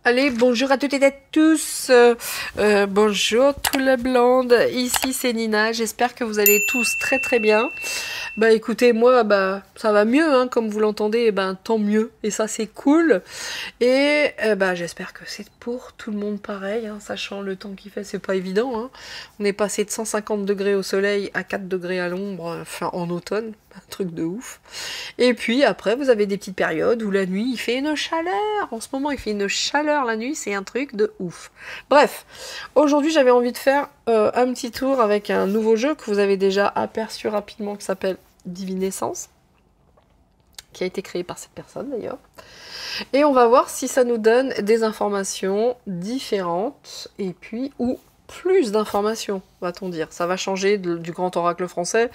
Allez, bonjour à toutes et à tous. Bonjour tout le blonde. Ici c'est Nina. J'espère que vous allez tous très très bien. Bah écoutez, moi ça va mieux, hein, comme vous l'entendez. Tant mieux. Et ça c'est cool. Et j'espère que c'est pour tout le monde pareil, hein, sachant le temps qu'il fait, c'est pas évident. Hein. On est passé de 150 degrés au soleil à 4 degrés à l'ombre, enfin en automne. Un truc de ouf. Et puis après, vous avez des petites périodes où la nuit, il fait une chaleur. En ce moment, il fait une chaleur la nuit, c'est un truc de ouf. Bref, aujourd'hui, j'avais envie de faire un petit tour avec un nouveau jeu que vous avez déjà aperçu rapidement, qui s'appelle Divinescence, qui a été créé par cette personne d'ailleurs. Et on va voir si ça nous donne des informations différentes, et puis, ou plus d'informations, va-t-on dire. Ça va changer du grand oracle français,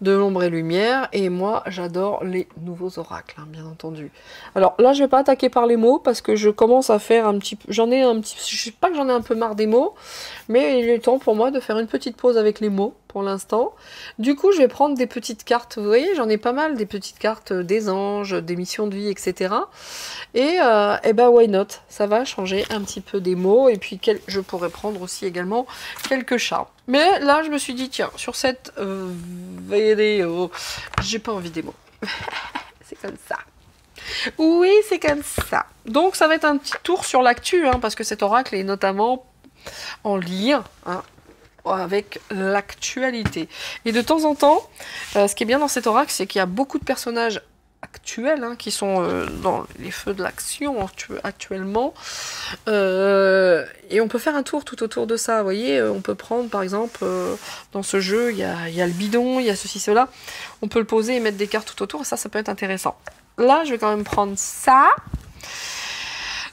de l'ombre et lumière, et moi j'adore les nouveaux oracles, hein, bien entendu. Alors là je vais pas attaquer par les mots, parce que je commence à faire un petit peu, je sais pas que j'en ai un peu marre des mots, mais il est temps pour moi de faire une petite pause avec les mots, pour l'instant. Du coup je vais prendre des petites cartes, vous voyez j'en ai pas mal, des petites cartes des anges, des missions de vie, etc. Et why not, ça va changer un petit peu des mots, et puis je pourrais prendre aussi également quelques chats. Mais là je me suis dit tiens, sur cette vidéo, j'ai pas envie des mots. C'est comme ça. Oui, c'est comme ça. Donc ça va être un petit tour sur l'actu, hein, parce que cet oracle est notamment en lien, hein, avec l'actualité. Et de temps en temps, ce qui est bien dans cet oracle, c'est qu'il y a beaucoup de personnages actuels, hein, qui sont dans les feux de l'action actuellement, et on peut faire un tour tout autour de ça, vous voyez, on peut prendre par exemple, dans ce jeu, il y a le bidon, il y a ceci, cela, on peut le poser et mettre des cartes tout autour, et ça peut être intéressant. Là, je vais quand même prendre ça,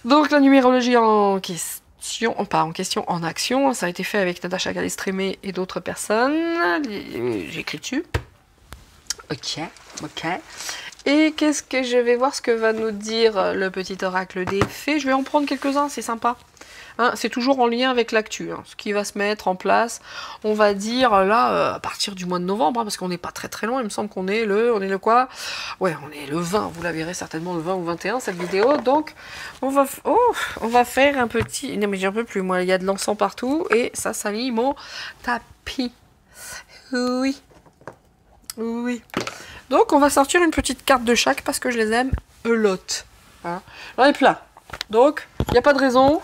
donc la numérologie en question, en action, ça a été fait avec Natacha Calestrémé et d'autres personnes, j'écris dessus, ok. Et qu'est-ce que je vais voir ce que va nous dire le petit oracle des fées. Je vais en prendre quelques-uns, c'est sympa. Hein, c'est toujours en lien avec l'actu, hein, ce qui va se mettre en place. On va dire là, à partir du mois de novembre, hein, parce qu'on n'est pas très très loin. Il me semble qu'on est le quoi? Ouais, on est le 20. Vous la verrez certainement le 20 ou 21 cette vidéo. Donc on va faire un petit. Non mais j'en peux plus. Moi, il y a de l'encens partout et ça salit mon tapis. Oui. Donc on va sortir une petite carte de chaque parce que je les aime a lot. Hein. J'en ai plein. Donc, il n'y a pas de raison.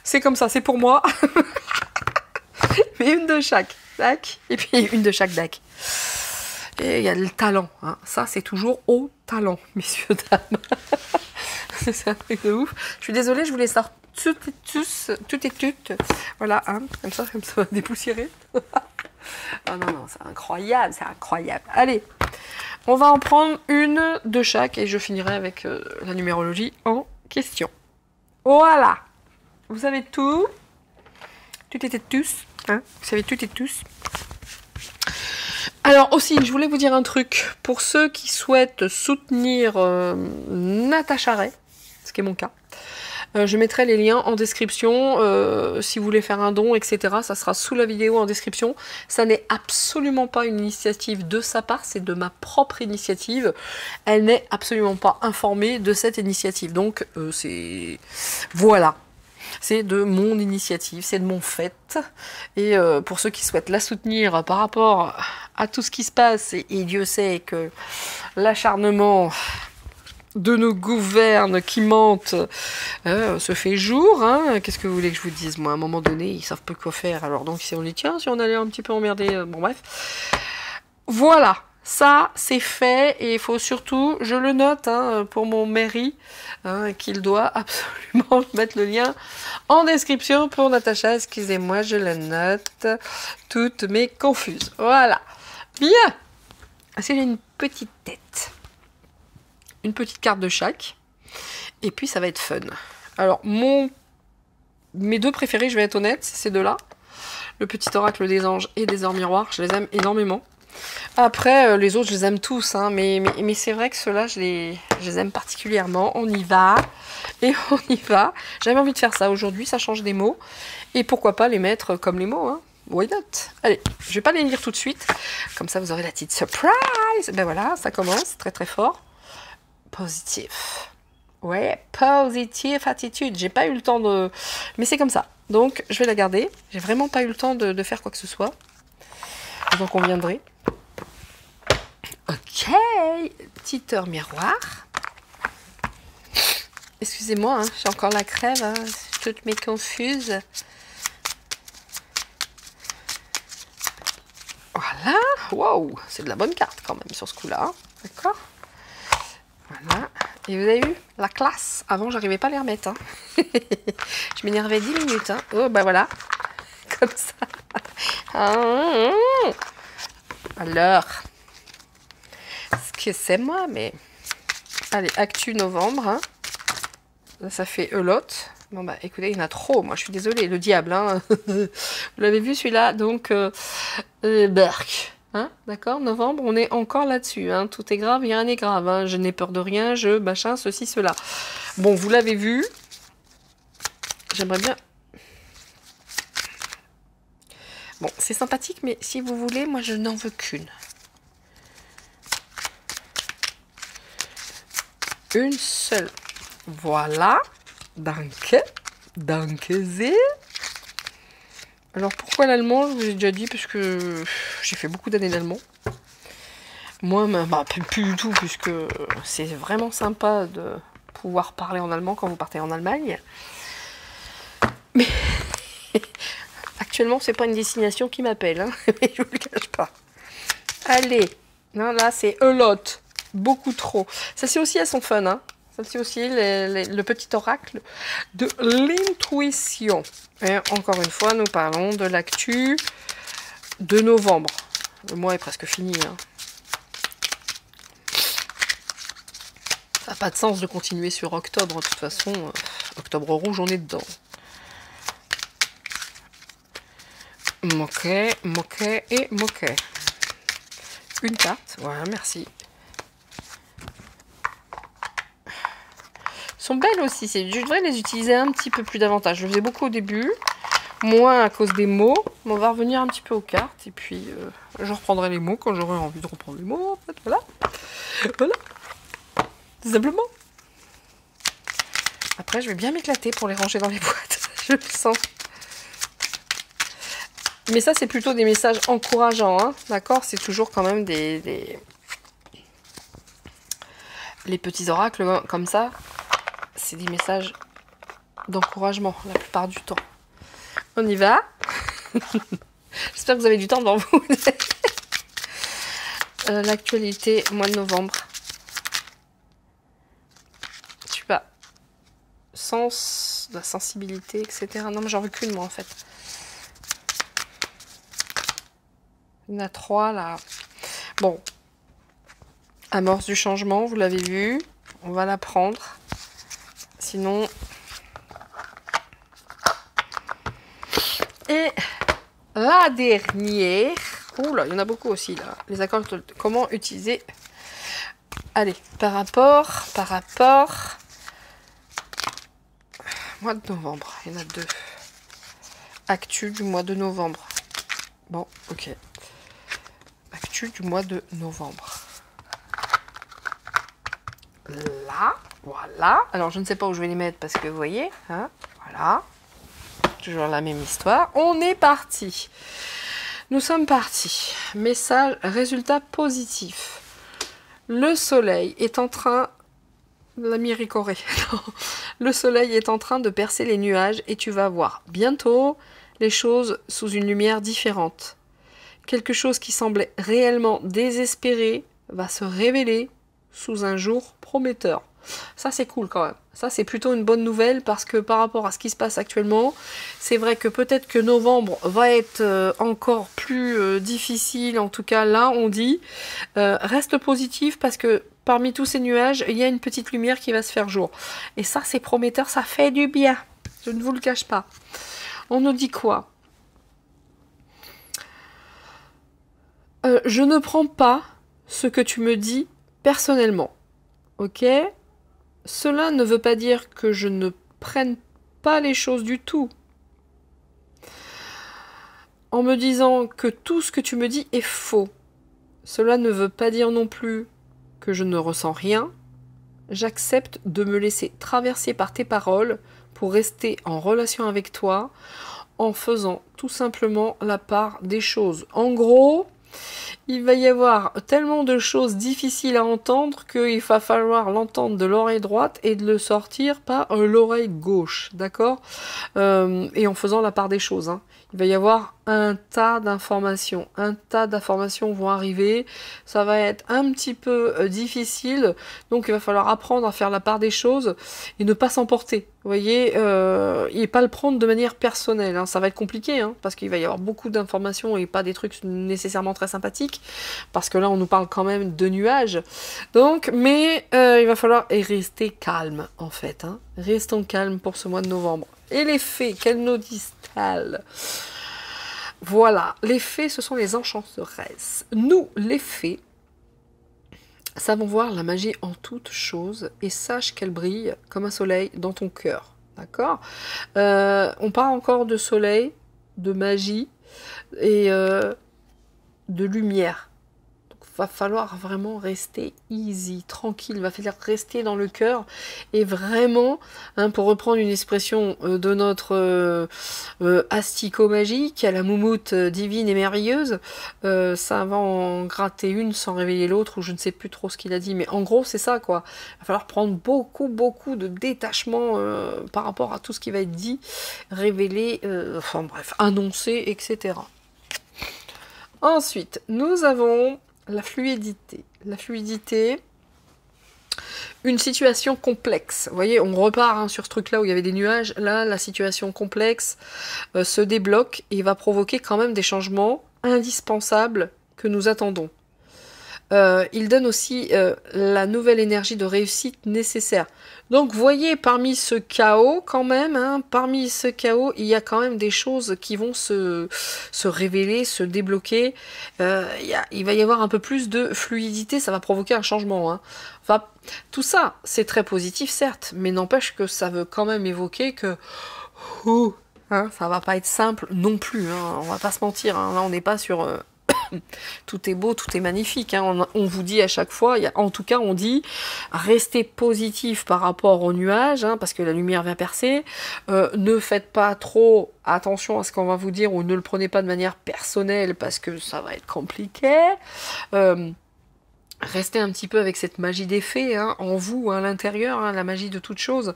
C'est comme ça, c'est pour moi. Mais une de chaque. Tac. Et puis une de chaque deck. Et il y a le talent. Hein. Ça, c'est toujours au talent, messieurs, dames. C'est un truc de ouf. Je suis désolée, je vous les sors toutes et toutes. Voilà, hein. Comme ça va dépoussiérer. Oh non, c'est incroyable, c'est incroyable. Allez, on va en prendre une de chaque et je finirai avec la numérologie en question. Voilà, vous savez tout. Tout et tous, hein, vous savez tout et tous. Alors aussi, je voulais vous dire un truc. Pour ceux qui souhaitent soutenir Natacha Ray, ce qui est mon cas, je mettrai les liens en description, si vous voulez faire un don, etc. Ça sera sous la vidéo en description. Ça n'est absolument pas une initiative de sa part, c'est de ma propre initiative. Elle n'est absolument pas informée de cette initiative. Donc, c'est... Voilà. C'est de mon initiative, c'est de mon fait. Et pour ceux qui souhaitent la soutenir par rapport à tout ce qui se passe, et Dieu sait que l'acharnement de nos gouvernes qui mentent se fait jour, hein. Qu'est-ce que vous voulez que je vous dise, moi, à un moment donné, ils savent peu quoi faire, alors donc si on dit, tiens, si on allait un petit peu emmerder, bon bref. Voilà, ça c'est fait, et il faut surtout, je le note, hein, pour mon mairie, hein, qu'il doit absolument mettre le lien en description pour Natacha, excusez-moi, je le note, toutes mes confuses, voilà. Bien, c'est une petite tête. Une petite carte de chaque, et puis ça va être fun. Alors, mes deux préférés, je vais être honnête, c'est ces deux-là. Le petit oracle des anges et des heures miroirs, je les aime énormément. Après, les autres, je les aime tous, hein, mais c'est vrai que ceux-là, je les aime particulièrement. On y va, et on y va. J'avais envie de faire ça aujourd'hui, ça change des mots. Et pourquoi pas les mettre comme les mots, hein. Why not? Allez, je vais pas les lire tout de suite, comme ça vous aurez la petite surprise. Ben voilà, ça commence très très fort. Positif. Ouais, positive attitude. J'ai pas eu le temps de... Mais c'est comme ça. Donc, je vais la garder. J'ai vraiment pas eu le temps de faire quoi que ce soit. Vous en conviendrez. Ok. Petite heure miroir. Excusez-moi, hein, j'ai encore la crève. Hein, toutes mes confuses. Voilà. Wow, c'est de la bonne carte quand même sur ce coup-là. Hein. D'accord. Voilà. Et vous avez vu la classe. Avant, j'arrivais pas à les remettre. Hein. Je m'énervais 10 minutes. Hein. Oh, bah voilà. Comme ça. Alors. Excusez-moi, mais... Allez, actu novembre. Hein. Là, ça fait Elote. Bon, bah écoutez, il y en a trop. Moi, je suis désolée. Le diable. Hein. Vous l'avez vu celui-là. Donc, Berk. Hein, d'accord, novembre, on est encore là-dessus. Hein, tout est grave, rien n'est grave. Hein, je n'ai peur de rien, je machin, ceci, cela. Bon, vous l'avez vu. J'aimerais bien... Bon, c'est sympathique, mais si vous voulez, moi, je n'en veux qu'une. Une seule. Voilà. Danke. Danke sehr. Alors pourquoi l'allemand? Je vous ai déjà dit parce que j'ai fait beaucoup d'années d'allemand. Moi, bah, plus du tout, puisque c'est vraiment sympa de pouvoir parler en allemand quand vous partez en Allemagne. Mais actuellement, c'est pas une destination qui m'appelle, hein, mais je vous le cache pas. Allez, non, là c'est Elote, beaucoup trop. Ça c'est aussi à son fun, hein. Ça c'est aussi le petit oracle de l'intuition. Et encore une fois, nous parlons de l'actu de novembre. Le mois est presque fini. Hein. Ça n'a pas de sens de continuer sur octobre. De toute façon, octobre rouge, on est dedans. Moquet, moquet et moquet. Une carte. Voilà, merci. Sont belles aussi. Je devrais les utiliser un petit peu plus davantage. Je le faisais beaucoup au début. Moins à cause des mots. Mais on va revenir un petit peu aux cartes. Et puis, je reprendrai les mots quand j'aurai envie de reprendre les mots. En fait, voilà. Voilà. Tout simplement. Après, je vais bien m'éclater pour les ranger dans les boîtes. Je le sens. Mais ça, c'est plutôt des messages encourageants. Hein. D'accord? C'est toujours quand même les petits oracles comme ça. C'est des messages d'encouragement la plupart du temps. On y va. J'espère que vous avez du temps devant vous. L'actualité, mois de novembre. Je sais pas. Sens, la sensibilité, etc. Non, mais j'en veux qu'une, moi, en fait. Il y en a 3, là. Bon. Amorce du changement, vous l'avez vu. On va la prendre. Sinon... Et la dernière... Oula, il y en a beaucoup aussi, là. Les accords, comment utiliser... Allez, par rapport... Mois de novembre, il y en a 2. Actu du mois de novembre. Bon, ok. Actu du mois de novembre. Là, voilà. Alors, je ne sais pas où je vais les mettre parce que vous voyez, hein, voilà. Toujours la même histoire. On est parti. Nous sommes partis. Message, résultat positif. Le soleil est en train... La miricorée. Le soleil est en train de percer les nuages et tu vas voir bientôt les choses sous une lumière différente. Quelque chose qui semblait réellement désespéré va se révéler sous un jour prometteur. Ça, c'est cool quand même. Ça, c'est plutôt une bonne nouvelle parce que par rapport à ce qui se passe actuellement, c'est vrai que peut-être que novembre va être encore plus difficile. En tout cas, là, on dit reste positif parce que parmi tous ces nuages, il y a une petite lumière qui va se faire jour. Et ça, c'est prometteur, ça fait du bien. Je ne vous le cache pas. On nous dit quoi? Je ne prends pas ce que tu me dis personnellement. Ok? Cela ne veut pas dire que je ne prenne pas les choses du tout. En me disant que tout ce que tu me dis est faux. Cela ne veut pas dire non plus que je ne ressens rien. j'accepte de me laisser traverser par tes paroles pour rester en relation avec toi en faisant tout simplement la part des choses. En gros, il va y avoir tellement de choses difficiles à entendre qu'il va falloir l'entendre de l'oreille droite et de le sortir par l'oreille gauche, d'accord? Et en faisant la part des choses, hein. Il va y avoir un tas d'informations vont arriver, ça va être un petit peu difficile, donc il va falloir apprendre à faire la part des choses et ne pas s'emporter, vous voyez, et pas le prendre de manière personnelle, hein. Ça va être compliqué, hein, parce qu'il va y avoir beaucoup d'informations et pas des trucs nécessairement très sympathiques, parce que là on nous parle quand même de nuages, donc, mais il va falloir rester calme en fait, hein. Restons calmes pour ce mois de novembre. Et les fées, quelles nous disent-elles? Voilà, les fées, ce sont les enchanteresses. Nous, les fées, savons voir la magie en toutes choses et sache qu'elle brille comme un soleil dans ton cœur. D'accord? On parle encore de soleil, de magie et de lumière. Va falloir vraiment rester easy, tranquille, va falloir rester dans le cœur et vraiment, hein, pour reprendre une expression de notre asticot magique, à la moumoute divine et merveilleuse, ça va en gratter une sans réveiller l'autre, ou je ne sais plus trop ce qu'il a dit, mais en gros c'est ça quoi. Il va falloir prendre beaucoup de détachement par rapport à tout ce qui va être dit, révélé, enfin bref, annoncé, etc. Ensuite, nous avons la fluidité. La fluidité, une situation complexe. Vous voyez, on repart hein, sur ce truc-là où il y avait des nuages. Là, la situation complexe se débloque et va provoquer quand même des changements indispensables que nous attendons. Il donne aussi la nouvelle énergie de réussite nécessaire. Donc, vous voyez, parmi ce chaos, quand même, hein, parmi ce chaos, il y a quand même des choses qui vont se révéler, se débloquer. Il va y avoir un peu plus de fluidité, ça va provoquer un changement. Hein. Enfin, tout ça, c'est très positif, certes, mais n'empêche que ça veut quand même évoquer que hein, ça va pas être simple non plus. Hein, on va pas se mentir. Hein, là, on n'est pas sur... tout est beau, tout est magnifique. Hein. On vous dit à chaque fois, en tout cas on dit, restez positif par rapport aux nuages, hein, parce que la lumière va percer. Ne faites pas trop attention à ce qu'on va vous dire, ou ne le prenez pas de manière personnelle, parce que ça va être compliqué. Restez un petit peu avec cette magie des fées hein, en vous, hein, à l'intérieur, hein, la magie de toute chose.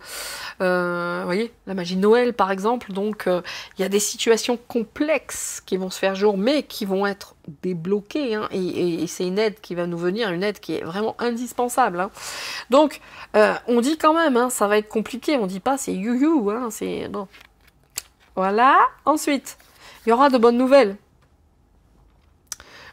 Vous voyez, la magie de Noël par exemple. Donc, il y a des situations complexes qui vont se faire jour, mais qui vont être débloquées. Hein, et c'est une aide qui va nous venir, une aide qui est vraiment indispensable. Hein. Donc, on dit quand même, hein, ça va être compliqué. On dit pas c'est you, hein, c'est bon. Voilà. Ensuite, il y aura de bonnes nouvelles.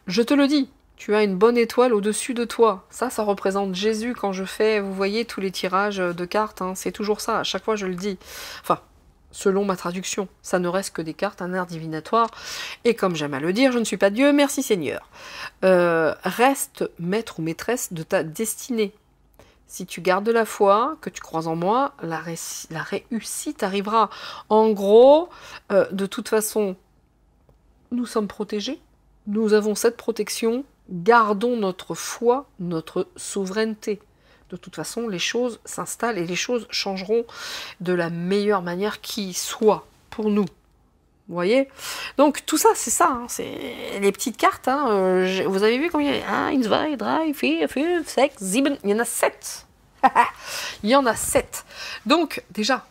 Je te le dis. Tu as une bonne étoile au-dessus de toi. Ça représente Jésus quand je fais, vous voyez, tous les tirages de cartes. Hein, c'est toujours ça, à chaque fois je le dis. Enfin, selon ma traduction, ça ne reste que des cartes, un art divinatoire. Et comme j'aime à le dire, je ne suis pas Dieu, merci Seigneur. Reste maître ou maîtresse de ta destinée. Si tu gardes la foi, que tu crois en moi, la réussite arrivera. En gros, de toute façon, nous sommes protégés. Nous avons cette protection. Gardons notre foi, notre souveraineté. De toute façon, les choses s'installent et les choses changeront de la meilleure manière qui soit pour nous. Vous voyez? Donc tout ça, c'est ça. Hein, c'est les petites cartes. Hein, vous avez vu combien il y a 1, 2, 3, 4, 5, 6, 7. Il y en a 7. Il y en a 7. Donc déjà,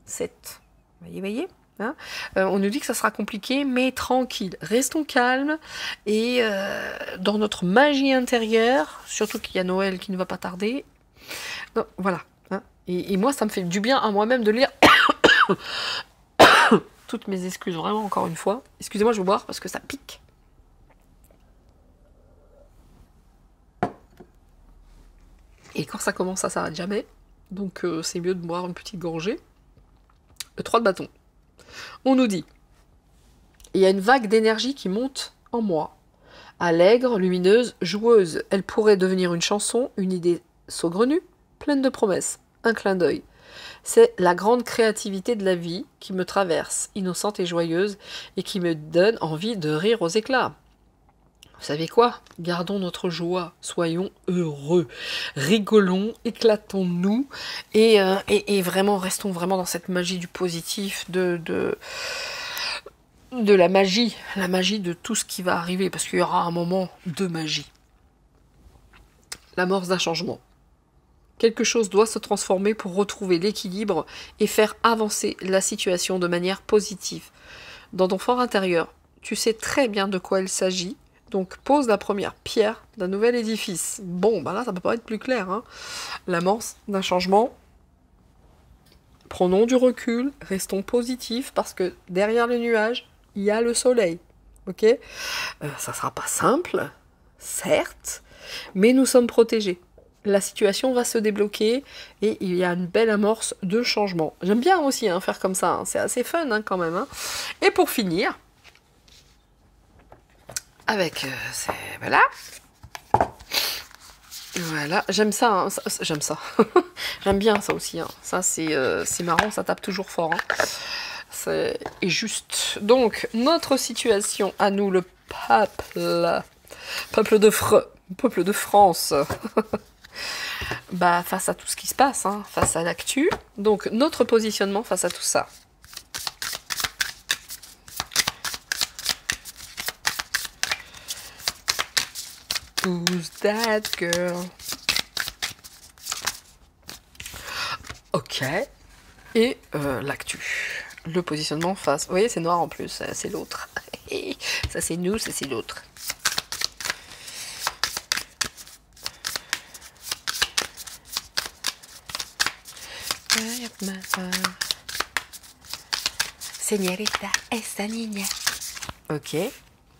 7. Voyez hein, on nous dit que ça sera compliqué, mais tranquille, restons calmes et dans notre magie intérieure, surtout qu'il y a Noël qui ne va pas tarder. Donc, voilà. Hein, et moi, ça me fait du bien à moi-même de lire toutes mes excuses, vraiment, encore une fois. Excusez-moi, je vais boire parce que ça pique. Et quand ça commence, ça s'arrête jamais. Donc, c'est mieux de boire une petite gorgée. Le 3 de bâton. On nous dit, il y a une vague d'énergie qui monte en moi. Allègre, lumineuse, joueuse, elle pourrait devenir une chanson, une idée saugrenue, pleine de promesses, un clin d'œil. C'est la grande créativité de la vie qui me traverse, innocente et joyeuse, et qui me donne envie de rire aux éclats. Vous savez quoi? Gardons notre joie, soyons heureux, rigolons, éclatons-nous et vraiment restons vraiment dans cette magie du positif, de la magie de tout ce qui va arriver, parce qu'il y aura un moment de magie. L'amorce d'un changement. Quelque chose doit se transformer pour retrouver l'équilibre et faire avancer la situation de manière positive. Dans ton fort intérieur, tu sais très bien de quoi il s'agit, donc pose la première pierre d'un nouvel édifice. Bon, ben là, ça peut pas être plus clair, hein. L'amorce d'un changement. Prenons du recul, restons positifs, parce que derrière les nuages, il y a le soleil. Ok? Ça sera pas simple, certes, mais nous sommes protégés. La situation va se débloquer et il y a une belle amorce de changement. J'aime bien aussi faire comme ça, hein. C'est assez fun quand même. Hein. Et pour finir, avec voilà. Voilà, j'aime ça, hein. J'aime ça. J'aime bien ça aussi. Hein. Ça c'est marrant, ça tape toujours fort. Hein. C'est juste. Donc, notre situation à nous, le peuple de France, bah, face à tout ce qui se passe, hein, face à l'actu. Donc, notre positionnement face à tout ça. Who's that girl? Ok. Et l'actu. Le positionnement face. Vous voyez, c'est noir en plus. C'est l'autre. Ça, c'est nous, ça, c'est l'autre. Señorita, esta niña. Ok.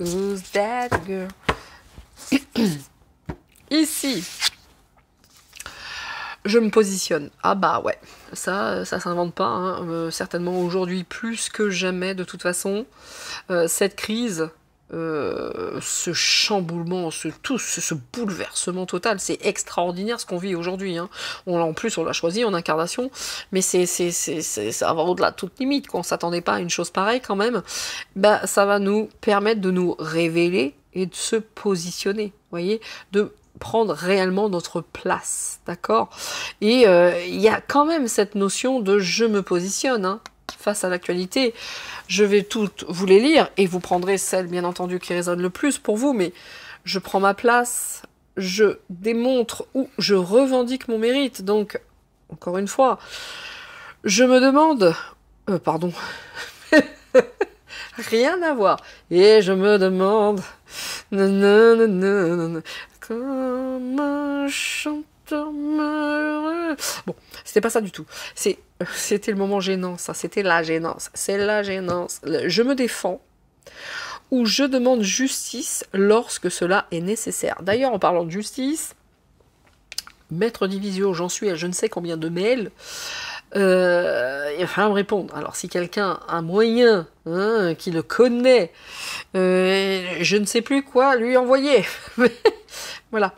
Who's that girl? Ici, je me positionne. Ah bah ouais, ça s'invente pas. Hein. Certainement aujourd'hui plus que jamais de toute façon. Cette crise, ce chamboulement, ce bouleversement total, c'est extraordinaire ce qu'on vit aujourd'hui. Hein. En plus, on l'a choisi en incarnation, mais ça va au-delà de toute limite. Qu'on s'attendait pas à une chose pareille quand même. Bah, ça va nous permettre de nous révéler et de se positionner, vous voyez, de prendre réellement notre place, d'accord? Et il y a quand même cette notion de je me positionne, hein, face à l'actualité. Je vais toutes vous les lire et vous prendrez celle, bien entendu, qui résonne le plus pour vous, mais je prends ma place, je démontre ou je revendique mon mérite. Donc, encore une fois, je me demande... pardon... Rien à voir. Et je me demande... Comme un chanteur malheureux. Bon, c'était pas ça du tout. C'était le moment gênant, ça. C'était la gênance. C'est la gênance. Je me défends ou je demande justice lorsque cela est nécessaire. D'ailleurs, en parlant de justice, Maître Divisio, j'en suis à je ne sais combien de mails. Il va falloir me répondre. Alors, si quelqu'un a moyen, qui le connaît, je ne sais plus quoi lui envoyer. Voilà.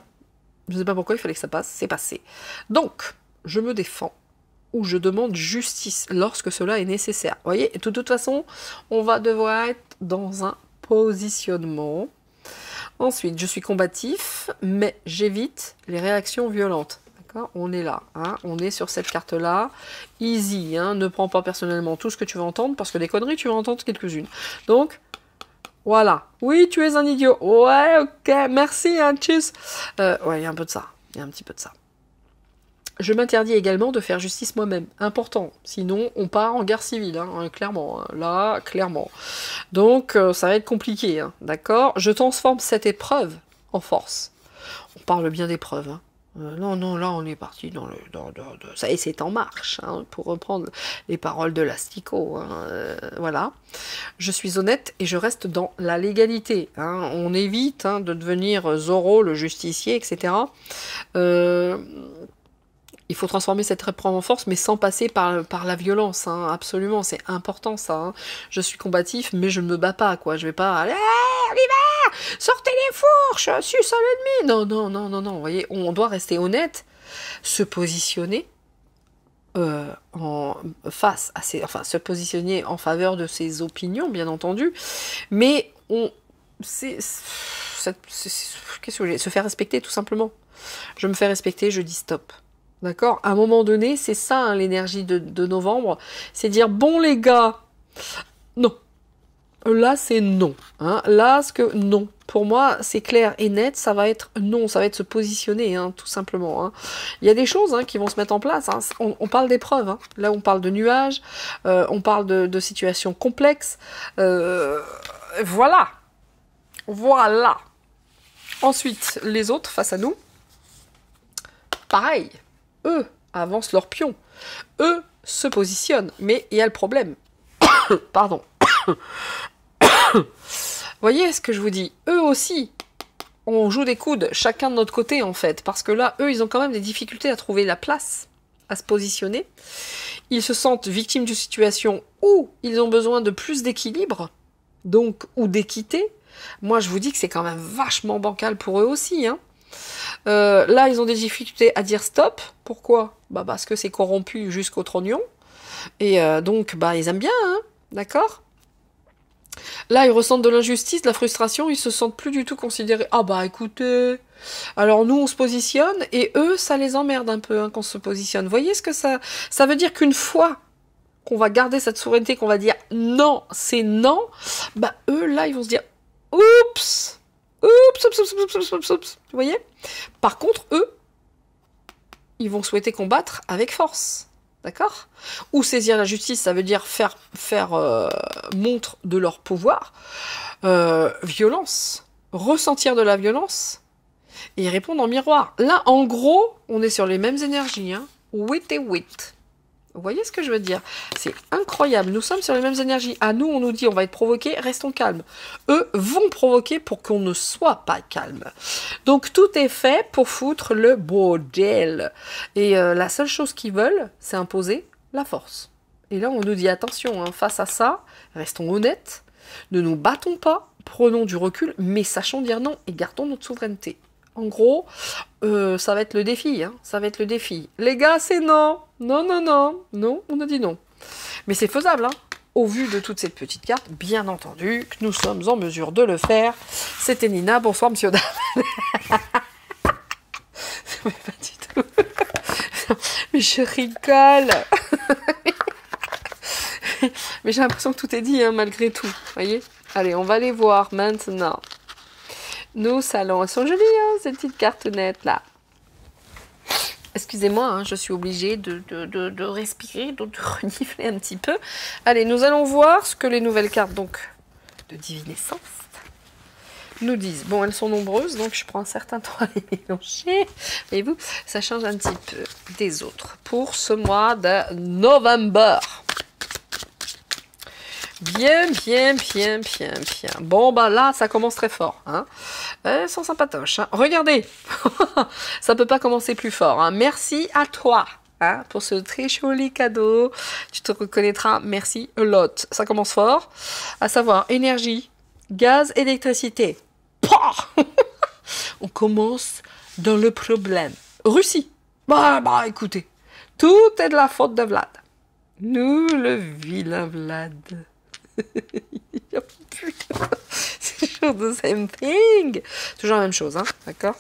Je ne sais pas pourquoi il fallait que ça passe. C'est passé. Donc, je me défends ou je demande justice lorsque cela est nécessaire. Vous voyez, de toute façon, on va devoir être dans un positionnement. Ensuite, je suis combatif, mais j'évite les réactions violentes. On est là, hein, on est sur cette carte-là. Easy, hein, ne prends pas personnellement tout ce que tu vas entendre, parce que des conneries, tu vas entendre quelques-unes. Donc, voilà. Oui, tu es un idiot. Ouais, ok, merci, hein, tchuss. Ouais, il y a un peu de ça. Il y a un petit peu de ça. Je m'interdis également de faire justice moi-même. Important. Sinon, on part en guerre civile, hein, clairement. Hein, là, clairement. Donc, ça va être compliqué, hein, d'accord? Je transforme cette épreuve en force. On parle bien d'épreuve, hein. Non, là on est parti dans ça et c'est en marche, hein, pour reprendre les paroles de l'Astico, hein, voilà. Je suis honnête et je reste dans la légalité, hein. On évite, hein, de devenir Zorro, le justicier, etc. Il faut transformer cette épreuve en force, mais sans passer par la violence, hein, absolument, c'est important ça. Hein. Je suis combatif, mais je ne me bats pas, quoi. Je vais pas aller, on y va, sortez les fourches, suce à l'ennemi. Non, vous voyez, on doit rester honnête, se positionner se positionner en faveur de ses opinions, bien entendu, mais c'est qu'est-ce que vous voulez? Se faire respecter, tout simplement. Je me fais respecter, je dis stop. D'accord? À un moment donné, c'est ça, hein, l'énergie de novembre. C'est dire, bon les gars, non. Là, c'est non. Hein. Là, non. Pour moi, c'est clair et net, ça va être non, ça va être se positionner, hein, tout simplement. Hein. Il y a des choses hein, qui vont se mettre en place. Hein. On parle d'épreuves. Hein. Là, on parle de nuages, on parle de situations complexes. Voilà. Voilà. Ensuite, les autres, face à nous, pareil. Eux avancent leur pion. Eux se positionnent. Mais il y a le problème. Pardon. Voyez ce que je vous dis? Eux aussi, on joue des coudes, chacun de notre côté en fait. Parce que là, eux, ils ont quand même des difficultés à trouver la place, à se positionner. Ils se sentent victimes d'une situation où ils ont besoin de plus d'équilibre, donc, ou d'équité. Moi, je vous dis que c'est quand même vachement bancal pour eux aussi. Hein. Là, ils ont des difficultés à dire stop. Pourquoi? Bah parce que c'est corrompu jusqu'au trognon. Et donc, bah, ils aiment bien, hein, d'accord? Là, ils ressentent de l'injustice, de la frustration, ils se sentent plus du tout considérés. Ah bah écoutez, alors nous on se positionne et eux ça les emmerde un peu hein, qu'on se positionne. Vous voyez ce que ça veut dire qu'une fois qu'on va garder cette souveraineté, qu'on va dire non, c'est non, bah eux là ils vont se dire oups, oups, oups, oups, oups, oups, oups, oups. Vous voyez? Par contre eux, ils vont souhaiter combattre avec force. D'accord? Ou saisir la justice, ça veut dire faire montre de leur pouvoir. Violence. Ressentir de la violence. Et répondre en miroir. Là, en gros, on est sur les mêmes énergies. Hein. Wit et wit. Vous voyez ce que je veux dire? C'est incroyable. Nous sommes sur les mêmes énergies. À nous, on nous dit on va être provoqué, restons calmes. Eux vont provoquer pour qu'on ne soit pas calme. Donc tout est fait pour foutre le bordel. Et la seule chose qu'ils veulent, c'est imposer la force. Et là, on nous dit attention, hein, face à ça, restons honnêtes, ne nous battons pas, prenons du recul, mais sachons dire non et gardons notre souveraineté. En gros, ça va être le défi, hein, ça va être le défi. Les gars, c'est non. Non, non, non. Non, on a dit non. Mais c'est faisable, hein. Au vu de toutes ces petites cartes, bien entendu, que nous sommes en mesure de le faire. C'était Nina, bonsoir Monsieur Dame. Mais pas du tout. Mais je rigole. Mais j'ai l'impression que tout est dit, hein, malgré tout. Voyez? Allez, on va les voir maintenant. Nos salons, elles sont jolies, hein, ces petites cartonnettes là. Excusez-moi, hein, je suis obligée de respirer, de renifler un petit peu. Allez, nous allons voir ce que les nouvelles cartes donc de divinescence nous disent. Bon, elles sont nombreuses, donc je prends un certain temps à les mélanger. Voyez-vous, ça change un petit peu des autres pour ce mois de novembre. Bien, bien, bien, bien, bien. Bon, bah là, ça commence très fort. Hein. Elles sont sympatoches. Hein. Regardez, ça peut pas commencer plus fort. Hein. Merci à toi hein, pour ce très joli cadeau. Tu te reconnaîtras. Merci a lot. Ça commence fort. À savoir, énergie, gaz, électricité. On commence dans le problème. Russie. Bah, écoutez, tout est de la faute de Vlad. Nous, le vilain Vlad. C'est toujours the same thing. Toujours la même chose, hein, d'accord?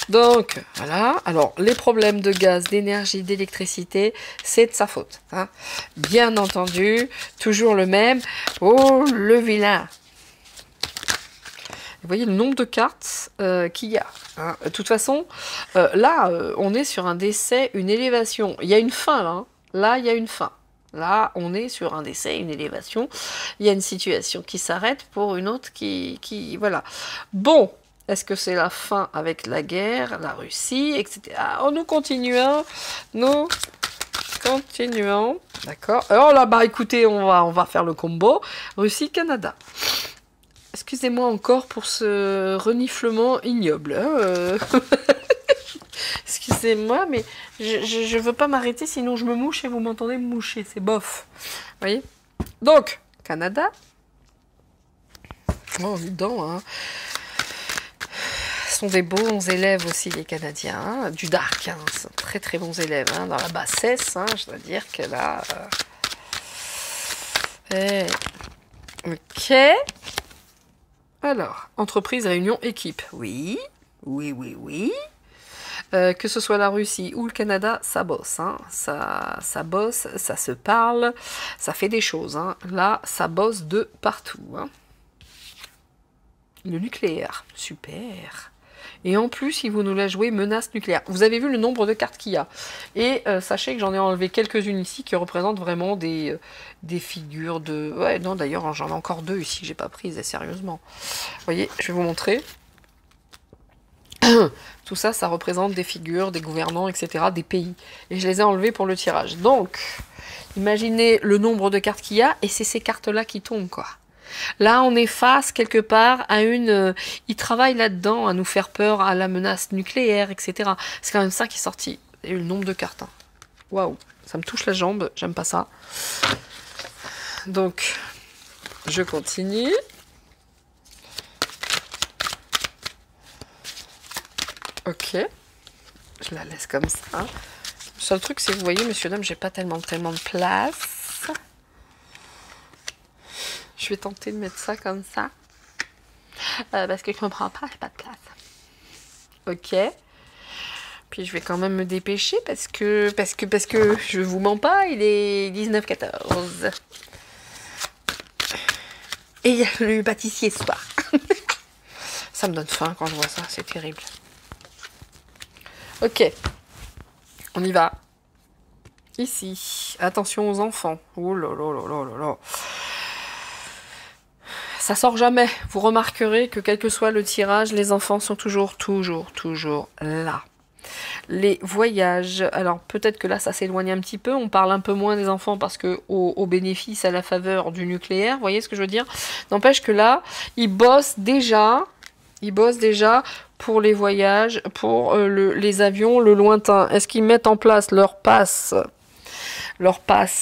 Donc, voilà. Alors, les problèmes de gaz, d'énergie, d'électricité, c'est de sa faute. Hein. Bien entendu, toujours le même. Oh, le vilain. Vous voyez le nombre de cartes qu'il y a. Hein. De toute façon, là, on est sur un décès, une élévation. Il y a une fin, là. Hein. Là, il y a une fin. Là, on est sur un décès, une élévation. Il y a une situation qui s'arrête pour une autre qui voilà. Bon, est-ce que c'est la fin avec la guerre, la Russie, etc. Oh, nous continuons. Nous continuons. D'accord. Alors là, bah écoutez, on va faire le combo. Russie, Canada. Excusez-moi encore pour ce reniflement ignoble. Hein, Excusez-moi, mais je veux pas m'arrêter, sinon je me mouche et vous m'entendez me moucher. C'est bof. Vous voyez? Donc, Canada. Oh, dis donc, hein. Ce sont des bons élèves aussi, les Canadiens. Hein. Du dark, hein. Ce sont très très bons élèves. Hein. Dans la bassesse, hein, je dois dire que là... Ok. Alors, entreprise, réunion, équipe. Oui, oui, oui, oui. Que ce soit la Russie ou le Canada, ça bosse. Hein. Ça bosse, ça se parle, ça fait des choses. Hein. Là, ça bosse de partout. Hein. Le nucléaire, super. Et en plus, il vous nous l'a joué menace nucléaire. Vous avez vu le nombre de cartes qu'il y a. Et sachez que j'en ai enlevé quelques-unes ici qui représentent vraiment des figures de... Ouais, non, d'ailleurs, j'en ai encore 2 ici que j'ai pas prises, sérieusement. Vous voyez, je vais vous montrer. Tout ça, ça représente des figures, des gouvernants, etc., des pays. Et je les ai enlevés pour le tirage. Donc, imaginez le nombre de cartes qu'il y a, et c'est ces cartes-là qui tombent, quoi. Là, on est face, quelque part, à une... ils travaillent là-dedans, à nous faire peur, à la menace nucléaire, etc. C'est quand même ça qui est sorti. Et le nombre de cartes. Hein. Waouh, ça me touche la jambe, j'aime pas ça. Donc, je continue. Ok, je la laisse comme ça. Le seul truc, c'est que vous voyez, monsieur, dame, j'ai pas tellement de place. Je vais tenter de mettre ça comme ça. Parce que je comprends pas, j'ai pas de place. Ok. Puis je vais quand même me dépêcher parce que je vous mens pas, il est 19h14. Et il y a le pâtissier ce soir. Ça me donne faim quand je vois ça, c'est terrible. Ok, on y va. Ici, attention aux enfants. Oh là là là là là là. Ça sort jamais. Vous remarquerez que quel que soit le tirage, les enfants sont toujours là. Les voyages, alors peut-être que là ça s'éloigne un petit peu, on parle un peu moins des enfants parce que au bénéfice, à la faveur du nucléaire, vous voyez ce que je veux dire? N'empêche que là, ils bossent déjà pour les voyages, pour les avions, le lointain. Est-ce qu'ils mettent en place leur passe,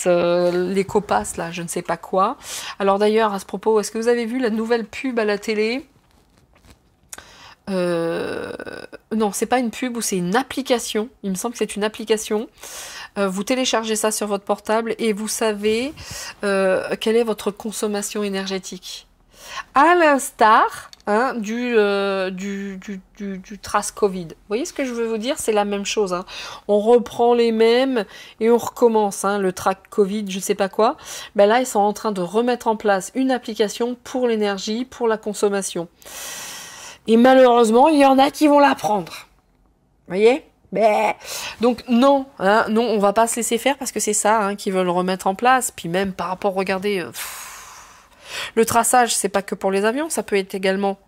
l'éco-pass, là, je ne sais pas quoi. Alors d'ailleurs, à ce propos, est-ce que vous avez vu la nouvelle pub à la télé? Non, c'est pas une pub ou c'est une application. Il me semble que c'est une application. Vous téléchargez ça sur votre portable et vous savez quelle est votre consommation énergétique. À l'instar du trace Covid. Vous voyez ce que je veux vous dire? C'est la même chose. Hein. On reprend les mêmes et on recommence. Hein, le track Covid, je ne sais pas quoi. Ben là, ils sont en train de remettre en place une application pour l'énergie, pour la consommation. Et malheureusement, il y en a qui vont la prendre. Vous voyez? Donc non, hein, non, on va pas se laisser faire parce que c'est ça hein, qu'ils veulent remettre en place. Puis même par rapport, regardez, le traçage, c'est pas que pour les avions, ça peut être également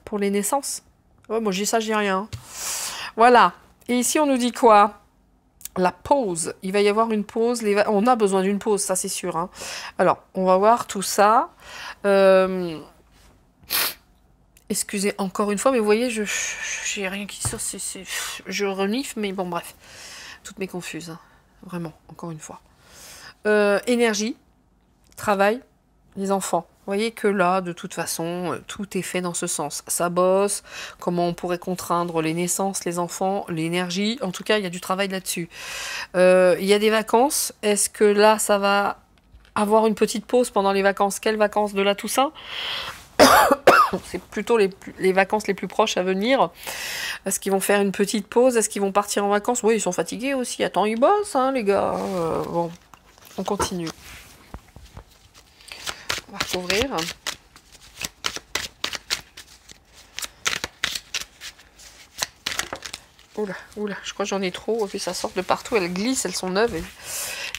pour les naissances. Ouais, moi je dis ça, je dis rien. Voilà. Et ici, on nous dit quoi? La pause. Il va y avoir une pause. On a besoin d'une pause, ça c'est sûr. Hein. Alors, on va voir tout ça. Excusez encore une fois, mais vous voyez, j'ai rien qui sort. Je renifle, mais bon, bref. Toutes mes confuses. Hein. Vraiment, encore une fois. Énergie, travail, les enfants. Vous voyez que là, de toute façon, tout est fait dans ce sens. Ça bosse, comment on pourrait contraindre les naissances, les enfants, l'énergie. En tout cas, il y a du travail là-dessus. Il y a des vacances. Est-ce que là, ça va avoir une petite pause pendant les vacances? Quelles vacances de la Toussaint? C'est plutôt les vacances les plus proches à venir. Est-ce qu'ils vont faire une petite pause? Est-ce qu'ils vont partir en vacances? Oui, ils sont fatigués aussi. Attends, ils bossent, hein, les gars. Bon, on continue. On va recouvrir. Oula, oula, je crois que j'en ai trop. Et puis ça sort de partout. Elles glissent, elles sont neuves.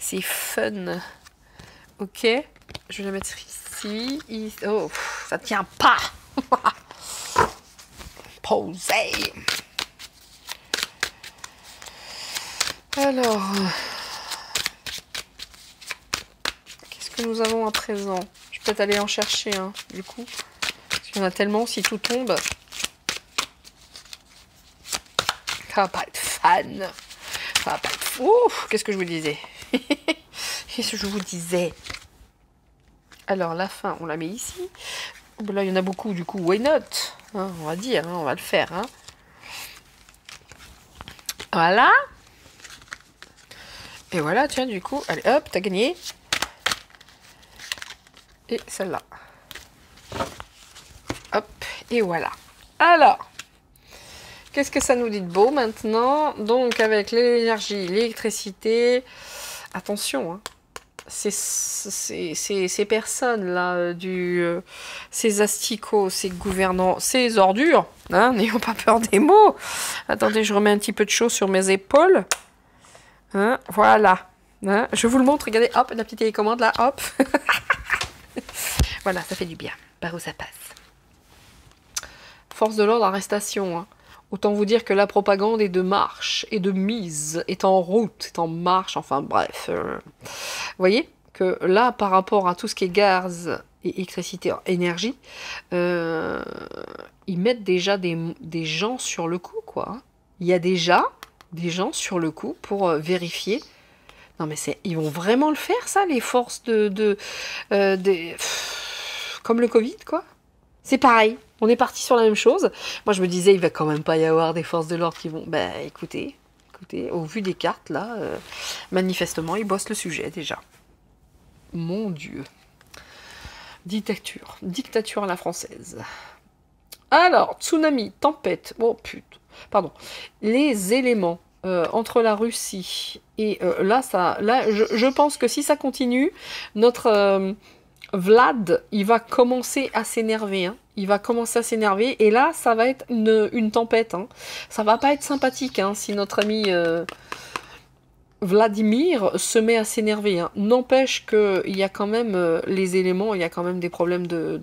C'est fun. Ok, je vais la mettre ici. Oh, ça tient pas. Posé. Alors, qu'est-ce que nous avons à présent? Je vais peut-être aller en chercher un, du coup. Parce qu'il y en a tellement, si tout tombe. Ça va pas être fan. Ça va pas être... Ouf, qu'est-ce que je vous disais? Qu'est-ce que je vous disais? Alors, la fin, on la met ici. Là, il y en a beaucoup, du coup, why not? Hein, on va dire, hein, on va le faire. Hein. Voilà. Et voilà, tiens, du coup, allez, hop, t'as gagné. Et celle-là. Hop. Et voilà. Alors, qu'est-ce que ça nous dit de beau maintenant? Donc, avec l'énergie, l'électricité, attention, hein. Ces personnes-là, ces asticots, ces gouvernants, ces ordures, hein, n'ayons pas peur des mots. Attendez, je remets un petit peu de chaud sur mes épaules. Hein, voilà. Hein, je vous le montre, regardez, hop, la petite télécommande là, hop. Voilà, ça fait du bien, par où ça passe. Force de l'ordre, arrestation. Hein. Autant vous dire que la propagande est de marche, et de mise, est en route, est en marche, enfin bref. Vous voyez que là, par rapport à tout ce qui est gaz et électricité, énergie, ils mettent déjà des gens sur le coup, quoi. Il y a déjà des gens sur le coup pour vérifier. Non mais ils vont vraiment le faire, ça, les forces comme le Covid, quoi. C'est pareil, on est parti sur la même chose. Moi, je me disais, il va quand même pas y avoir des forces de l'ordre qui vont... Ben, écoutez, au vu des cartes, là, manifestement, ils bossent le sujet, déjà. Mon Dieu. Dictature à la française. Alors, tsunami, tempête, oh putain, pardon. Les éléments entre la Russie et là, je pense que si ça continue, notre... Vlad, il va commencer à s'énerver. Hein. Il va commencer à s'énerver. Et là, ça va être une tempête. Hein. Ça va pas être sympathique hein, si notre ami Vladimir se met à s'énerver. Hein. N'empêche qu'il y a quand même les éléments, il y a quand même des problèmes de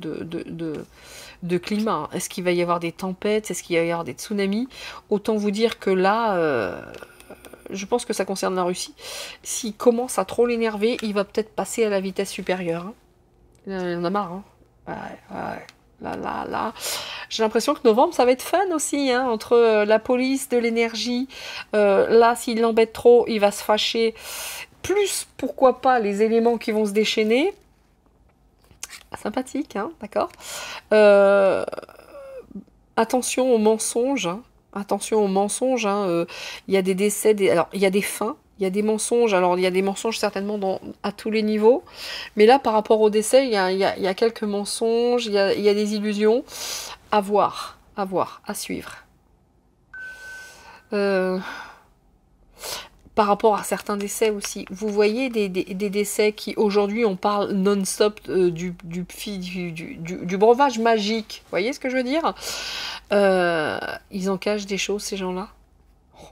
climat. Hein. Est-ce qu'il va y avoir des tempêtes? Est-ce qu'il va y avoir des tsunamis? Autant vous dire que là... je pense que ça concerne la Russie. S'il commence à trop l'énerver, il va peut-être passer à la vitesse supérieure. Hein. Il en a marre, hein. Ouais. Là. J'ai l'impression que novembre, ça va être fun aussi, hein, entre la police, de l'énergie. Là, s'il l'embête trop, il va se fâcher. Plus, pourquoi pas, les éléments qui vont se déchaîner. Sympathique, hein, d'accord. Attention aux mensonges. Hein. Attention aux mensonges. Hein. Il y a des décès, alors il y a des fins. Il y a des mensonges, alors il y a des mensonges certainement à tous les niveaux, mais là par rapport au décès, il y a quelques mensonges, il y a des illusions, à voir, à suivre. Par rapport à certains décès aussi, vous voyez des décès qui aujourd'hui on parle non-stop du breuvage magique, vous voyez ce que je veux dire? Ils en cachent des choses ces gens-là.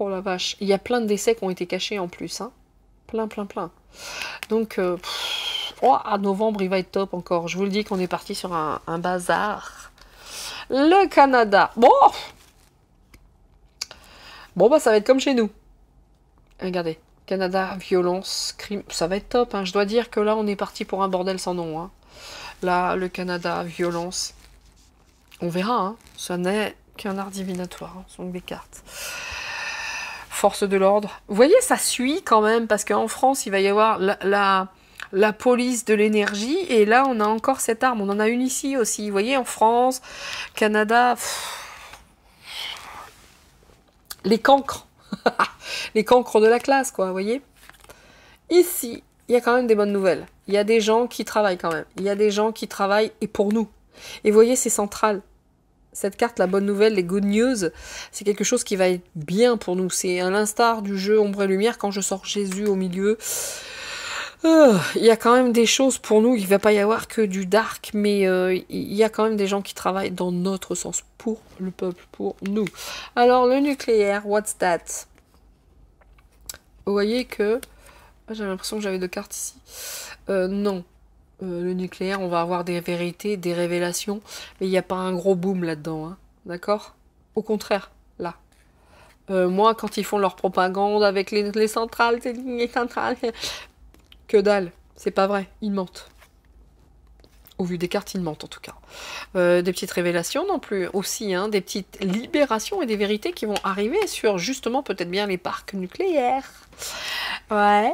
Oh la vache, il y a plein de décès qui ont été cachés en plus, hein. Plein. Donc, à novembre, il va être top encore. Je vous le dis qu'on est parti sur un bazar. Le Canada. Bon, bah ça va être comme chez nous. Regardez, Canada, violence, crime, ça va être top. Hein. Je dois dire que là, on est parti pour un bordel sans nom. Hein. Là, le Canada, violence. On verra, hein. Ça n'est qu'un art divinatoire, hein. Ce sont des cartes. Force de l'ordre. Vous voyez, ça suit quand même, parce qu'en France, il va y avoir la police de l'énergie, et là, on a encore cette arme. On en a une ici aussi. Vous voyez, en France, Canada, les cancres. Les cancres de la classe, quoi, vous voyez. Ici, il y a quand même des bonnes nouvelles. Il y a des gens qui travaillent quand même. Il y a des gens qui travaillent, et pour nous. Et vous voyez, c'est central. Cette carte, la bonne nouvelle, les good news, c'est quelque chose qui va être bien pour nous. C'est à l'instar du jeu Ombre et Lumière, quand je sors Jésus au milieu. Il y a quand même des choses pour nous. Il ne va pas y avoir que du dark, mais il y a quand même des gens qui travaillent dans notre sens, pour le peuple, pour nous. Alors, le nucléaire, what's that? Vous voyez que... J'ai l'impression que j'avais deux cartes ici. Non. Le nucléaire, on va avoir des vérités, des révélations, mais il n'y a pas un gros boom là-dedans, hein, d'accord? Au contraire, là. Moi, quand ils font leur propagande avec les centrales, les centrales, que dalle, c'est pas vrai, ils mentent. Au vu des cartes, ils mentent en tout cas. Des petites révélations non plus, aussi, hein, des petites libérations et des vérités qui vont arriver sur justement peut-être bien les parcs nucléaires. Ouais,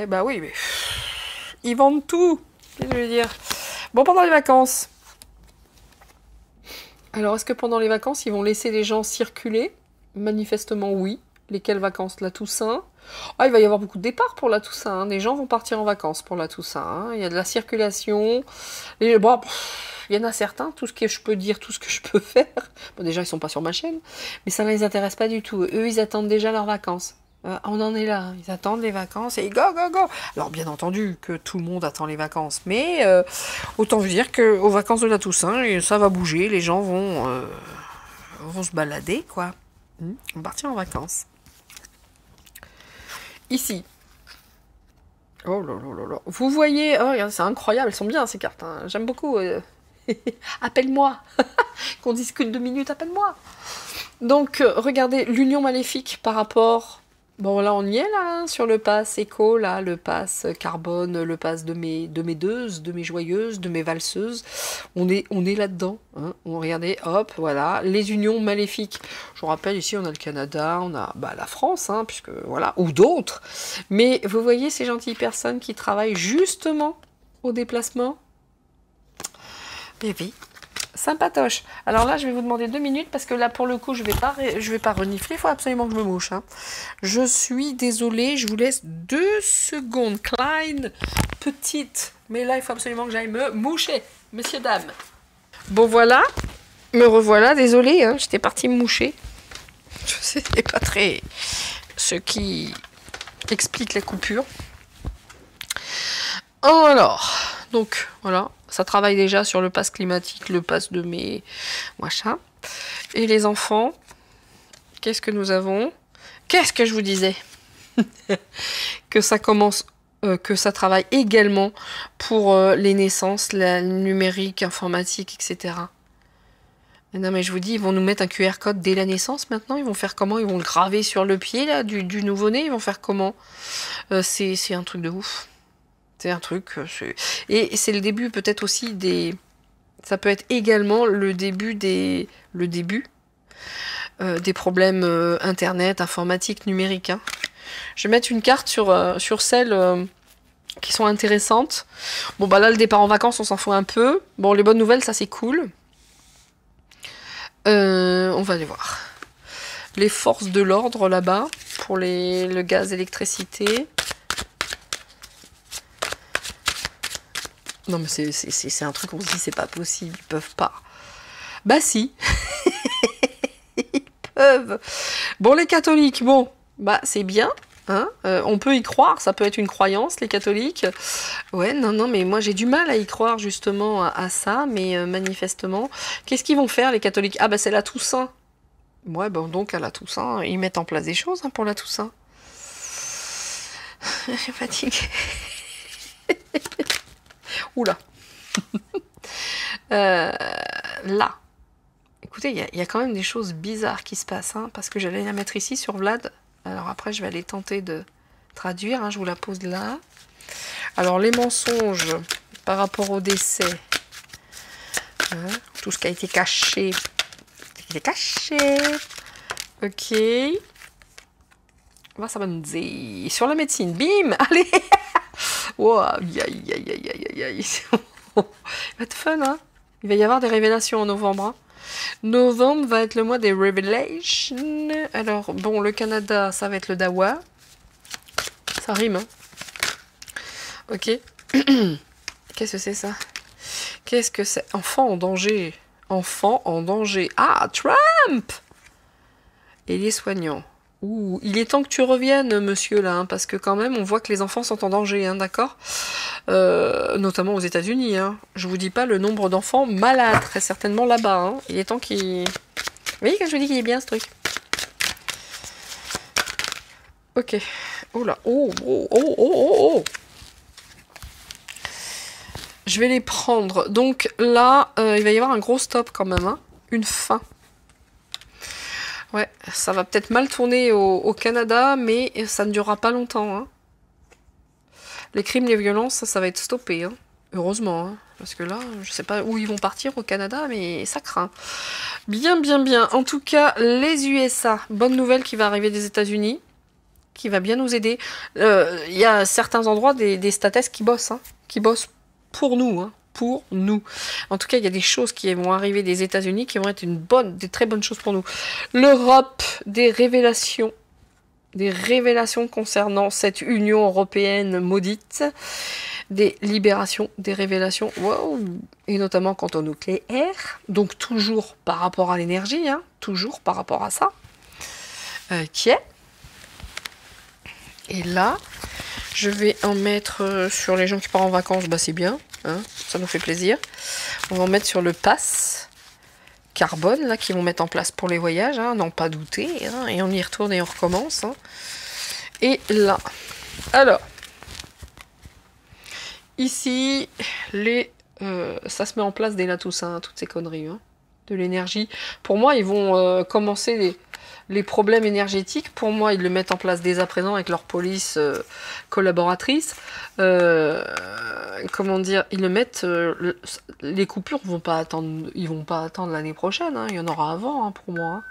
bah oui, mais... Ils vendent tout, qu'est-ce que je veux dire? Bon, pendant les vacances. Alors, est-ce que pendant les vacances, ils vont laisser les gens circuler? Manifestement, oui. Lesquelles vacances? La Toussaint. Ah, il va y avoir beaucoup de départs pour la Toussaint. Hein. Les gens vont partir en vacances pour la Toussaint. Hein. Il y a de la circulation. Bon, il Il y en a certains, tout ce que je peux dire, tout ce que je peux faire. Bon, déjà, ils sont pas sur ma chaîne, mais ça ne les intéresse pas du tout. Eux, ils attendent déjà leurs vacances. On en est là, ils attendent les vacances et go, go, go. Alors, bien entendu que tout le monde attend les vacances, mais autant vous dire qu'aux vacances de la Toussaint, ça va bouger, les gens vont se balader, quoi. On va partir en vacances. Ici. Oh là là là là. Vous voyez, oh, regardez, c'est incroyable, elles sont bien ces cartes. Hein. J'aime beaucoup. Appelle-moi. Qu'on discute 2 minutes, appelle-moi. Donc, regardez, l'union maléfique par rapport... Bon, là, on y est, là, hein, sur le pass éco, là, le pass carbone, le pass de mes deuses, de mes joyeuses, de mes valseuses. On est là-dedans. Hein. Regardez, hop, voilà. Les unions maléfiques. Je vous rappelle, ici, on a le Canada, on a la France, hein, puisque, voilà, ou d'autres. Mais vous voyez ces gentilles personnes qui travaillent justement au déplacement. Bébé. Sympatoche. Alors là, je vais vous demander 2 minutes parce que là, pour le coup, je vais pas renifler. Il faut absolument que je me mouche. Hein. Je suis désolée. Je vous laisse 2 secondes. Klein, petite. Mais là, il faut absolument que j'aille me moucher. Messieurs, dames. Bon, voilà. Me revoilà. Désolée. Hein, j'étais partie me moucher. Je sais, c'est pas très... Ce qui explique la coupure. Alors, donc, voilà. Ça travaille déjà sur le pass climatique, le pass de mes machins. Et les enfants, qu'est-ce que nous avons? Qu'est-ce que je vous disais? Que ça commence, que ça travaille également pour les naissances, la numérique, informatique, etc. Non mais je vous dis, ils vont nous mettre un QR code dès la naissance maintenant. Ils vont faire comment? Ils vont le graver sur le pied là, du nouveau-né. Ils vont faire comment? C'est un truc de ouf. C'est un truc, et c'est le début peut-être aussi des... Ça peut être également le début des problèmes internet, informatique, numérique. Hein. Je vais mettre une carte sur celles qui sont intéressantes. Bon bah là le départ en vacances on s'en fout un peu. Bon les bonnes nouvelles ça c'est cool. On va aller voir. Les forces de l'ordre là-bas pour le gaz, électricité. Non mais c'est un truc, on se dit c'est pas possible, ils peuvent pas. Bah si, ils peuvent. Bon les catholiques, bon, bah c'est bien, hein, on peut y croire, ça peut être une croyance les catholiques. Ouais, non mais moi j'ai du mal à y croire justement à ça, mais manifestement, qu'est-ce qu'ils vont faire les catholiques? Ah bah c'est la Toussaint. Ouais, bon donc à la Toussaint, ils mettent en place des choses hein, pour la Toussaint. Je suis fatiguée. Oula. Là. Écoutez, il y a quand même des choses bizarres qui se passent, hein, parce que j'allais la mettre ici sur Vlad. Alors après, je vais aller tenter de traduire. Hein, je vous la pose là. Alors, les mensonges par rapport au décès. Hein, tout ce qui a été caché. Il est caché. Ok. Ça va nous dire. Sur la médecine. Bim. Allez. Wow, aïe, aïe, aïe, aïe, aïe, aïe. Il va être fun, hein. Il va y avoir des révélations en novembre. Hein. Novembre va être le mois des Revelations. Alors, bon, le Canada, ça va être le Dawa. Ça rime, hein. Ok. Qu'est-ce que c'est, ça? Qu'est-ce que c'est? Enfant en danger. Enfant en danger. Ah, Trump! Et les soignants. Ouh, il est temps que tu reviennes, monsieur, là, hein, parce que quand même, on voit que les enfants sont en danger, hein, d'accord? Notamment aux États-Unis. Hein. Je vous dis pas le nombre d'enfants malades, très certainement là-bas. Hein. Il est temps qu'il... Vous voyez que je vous dis qu'il est bien, ce truc? Ok. Oh là. Oh, oh, oh, oh, oh, oh. Je vais les prendre. Donc là, il va y avoir un gros stop quand même. Hein. Une fin. Ouais, ça va peut-être mal tourner au Canada, mais ça ne durera pas longtemps. Hein. Les crimes, les violences, ça va être stoppé. Hein. Heureusement. Hein. Parce que là, je sais pas où ils vont partir au Canada, mais ça craint. Bien, bien, bien. En tout cas, les USA. Bonne nouvelle qui va arriver des États-Unis. Qui va bien nous aider. Il y a certains endroits des states qui bossent. Hein, qui bossent pour nous. Hein. Pour nous. En tout cas, il y a des choses qui vont arriver des États-Unis qui vont être des très bonnes choses pour nous. L'Europe, des révélations. des révélations concernant cette Union européenne maudite, des libérations, des révélations, wow, et notamment quant au nucléaire, donc toujours par rapport à l'énergie, hein, toujours par rapport à ça, qui est. Et là, je vais en mettre sur les gens qui partent en vacances, bah c'est bien, hein, ça nous fait plaisir. On va en mettre sur le pass carbone, là, qu'ils vont mettre en place pour les voyages, hein, n'en pas douter, hein, et on y retourne et on recommence. Hein. Et là, alors, ici, ça se met en place dès la Toussaint, toutes ces conneries, hein, de l'énergie. Pour moi, ils vont commencer les problèmes énergétiques. Pour moi, ils le mettent en place dès à présent avec leur police collaboratrice. Comment dire, ils le mettent. Les coupures vont pas attendre. Ils vont pas attendre l'année prochaine. Hein, il y en aura avant, hein, pour moi. Hein.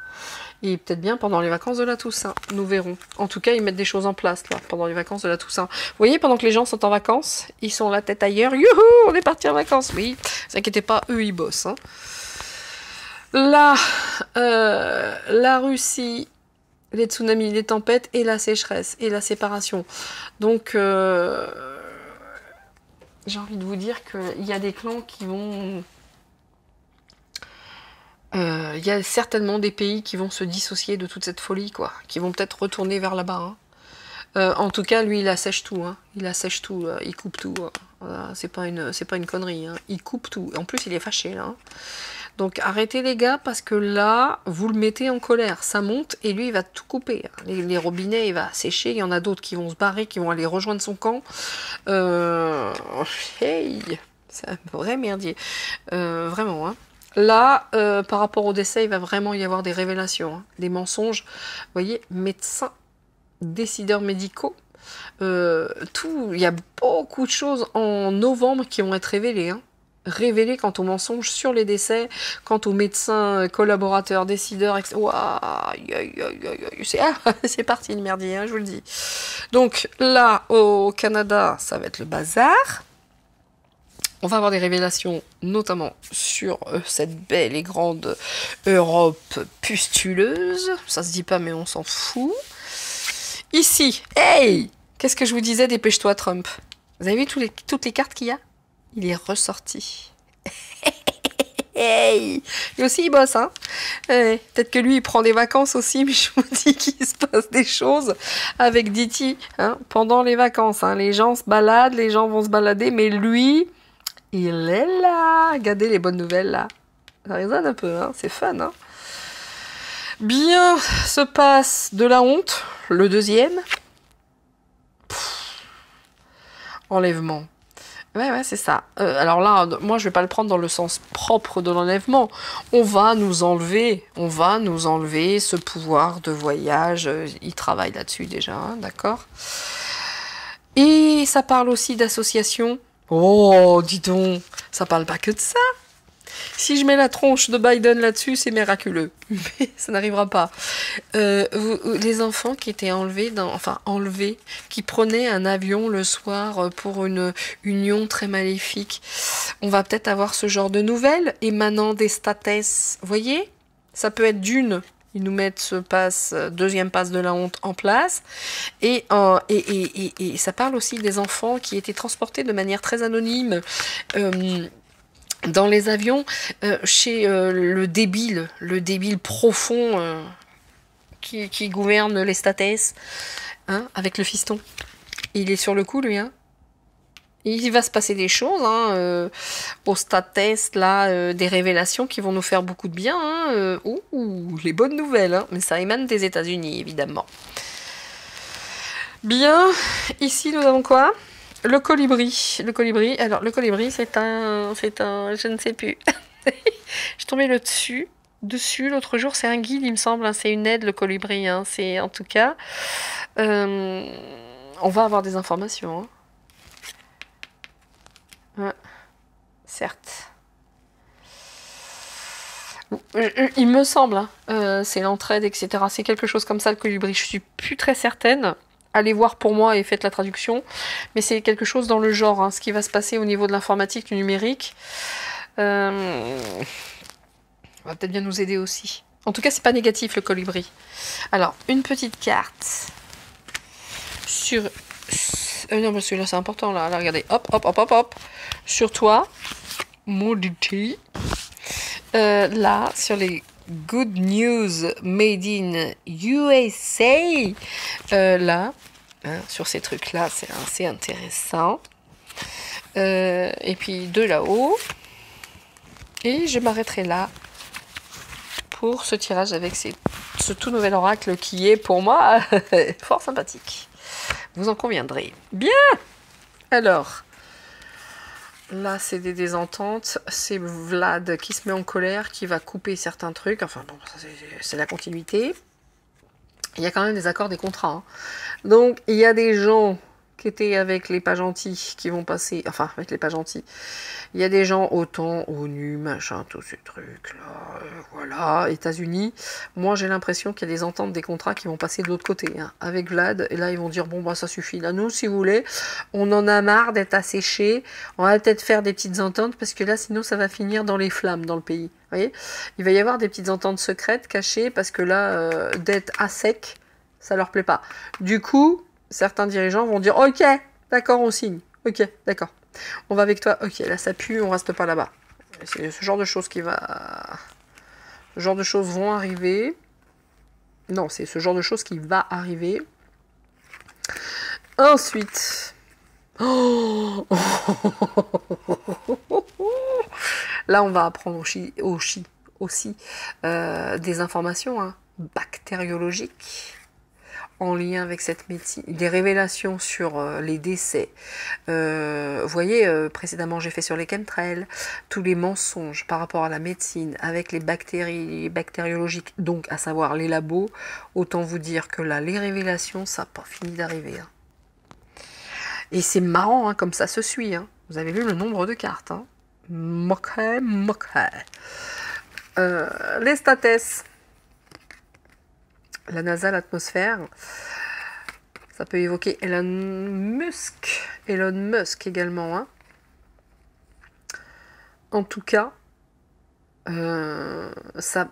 Et peut-être bien pendant les vacances de la Toussaint. Nous verrons. En tout cas, ils mettent des choses en place là pendant les vacances de la Toussaint. Vous voyez, pendant que les gens sont en vacances, ils sont la tête ailleurs. Youhou, on est parti en vacances. Oui, ne vous inquiétez pas, eux ils bossent. Hein. Là, la Russie, les tsunamis, les tempêtes et la sécheresse et la séparation. Donc, j'ai envie de vous dire qu'il y a des clans qui vont... Il y a certainement des pays qui vont se dissocier de toute cette folie, quoi. Qui vont peut-être retourner vers là-bas. Hein. En tout cas, lui, il assèche tout. Hein. Il assèche tout, il coupe tout. Hein. Voilà, c'est pas une connerie. Hein. Il coupe tout. En plus, il est fâché, là. Hein. Donc arrêtez les gars, parce que là, vous le mettez en colère, ça monte, et lui, il va tout couper. Les robinets, il va sécher, il y en a d'autres qui vont se barrer, qui vont aller rejoindre son camp. Hey, c'est un vrai merdier. Vraiment, hein. Là, par rapport au décès, il va vraiment y avoir des révélations, hein, des mensonges. Vous voyez, médecins, décideurs médicaux, il y a beaucoup de choses en novembre qui vont être révélées, hein. Révélé quant aux mensonges sur les décès, quant aux médecins, collaborateurs, décideurs, etc. Ouah, c'est parti le merdier, hein, je vous le dis. Donc là, au Canada, ça va être le bazar. On va avoir des révélations, notamment sur cette belle et grande Europe pustuleuse. Ça se dit pas, mais on s'en fout. Ici, hey, qu'est-ce que je vous disais, dépêche-toi Trump. Vous avez vu toutes les cartes qu'il y a? Il est ressorti. Hey, et aussi il bosse, hein. Peut-être que lui il prend des vacances aussi, mais je vous dis qu'il se passe des choses avec Diti, hein, pendant les vacances. Hein. Les gens se baladent, les gens vont se balader, mais lui, il est là. Regardez les bonnes nouvelles là. Ça résonne un peu, hein. C'est fun, hein. Bien se passe de la honte, le deuxième. Enlèvement. Ouais, c'est ça. Alors là, moi, je vais pas le prendre dans le sens propre de l'enlèvement. On va nous enlever ce pouvoir de voyage. Il travaille là-dessus déjà, hein, d'accord. Et ça parle aussi d'association. Oh, dis donc, ça parle pas que de ça. Si je mets la tronche de Biden là-dessus, c'est miraculeux. Mais ça n'arrivera pas. Les enfants qui étaient enlevés, qui prenaient un avion le soir pour une union très maléfique. On va peut-être avoir ce genre de nouvelles émanant des statès. Vous voyez? Ça peut être d'une. Ils nous mettent ce deuxième pass de la honte en place. Et ça parle aussi des enfants qui étaient transportés de manière très anonyme. Dans les avions, chez le débile profond qui gouverne les statès, hein, avec le fiston. Il est sur le coup, lui. Hein. Il va se passer des choses hein, au statès, là, des révélations qui vont nous faire beaucoup de bien. Hein, les bonnes nouvelles, hein, mais ça émane des États-Unis, évidemment. Bien, ici nous avons quoi ? Le colibri. Alors le colibri, c'est un, je ne sais plus. Je tombais dessus l'autre jour. C'est un guide, il me semble. Hein, c'est une aide, le colibri. Hein, c'est en tout cas. On va avoir des informations. Hein. Ouais, certes. Il me semble. Hein, c'est l'entraide, etc. C'est quelque chose comme ça, le colibri. Je suis plus très certaine. Allez voir pour moi et faites la traduction. Mais c'est quelque chose dans le genre, hein, ce qui va se passer au niveau de l'informatique, du numérique. Va peut-être bien nous aider aussi. En tout cas, c'est pas négatif, le colibri. Alors, une petite carte. sur... non, parce que là, c'est important, là. Là, regardez. Hop, hop, hop, hop, hop. Sur toi, mon DT. Là, sur les Good News Made in USA. Là, hein, sur ces trucs-là, c'est assez intéressant. Et puis, de là-haut. Et je m'arrêterai là pour ce tirage avec ce tout nouvel oracle qui est pour moi fort sympathique. Vous en conviendrez. Bien. Alors, là c'est des désententes. C'est Vlad qui se met en colère, qui va couper certains trucs. Enfin bon, c'est la continuité. Il y a quand même des accords, des contrats. Hein. Donc, il y a des gens qui étaient avec les pas gentils qui vont passer... Enfin, avec les pas gentils. Il y a des gens autant ONU, machin, tous ces trucs-là, voilà, États-Unis. Moi, j'ai l'impression qu'il y a des ententes, des contrats qui vont passer de l'autre côté, hein, avec Vlad. Et là, ils vont dire, bon, bah, ça suffit. Là, nous, si vous voulez, on en a marre d'être asséchés. On va peut-être faire des petites ententes, parce que là, sinon, ça va finir dans les flammes dans le pays. Vous voyez, il va y avoir des petites ententes secrètes, cachées, parce que là, d'être à sec, ça leur plaît pas. Du coup, certains dirigeants vont dire, ok, d'accord, on signe. Ok, d'accord. On va avec toi. Ok, là ça pue, on reste pas là-bas. C'est ce genre de choses qui va... Ce genre de choses vont arriver. Non, c'est ce genre de choses qui va arriver. Ensuite... Oh là, on va apprendre aussi des informations hein, bactériologiques en lien avec cette médecine, des révélations sur les décès. Vous voyez, précédemment, j'ai fait sur les chemtrails, tous les mensonges par rapport à la médecine, avec les bactéries bactériologiques, donc à savoir les labos. Autant vous dire que là, les révélations, ça n'a pas fini d'arriver. Hein. Et c'est marrant, hein, comme ça se suit. Hein. Vous avez vu le nombre de cartes. Hein. Moquet. Les states. La NASA, l'atmosphère, ça peut évoquer Elon Musk également. Hein. En tout cas, ça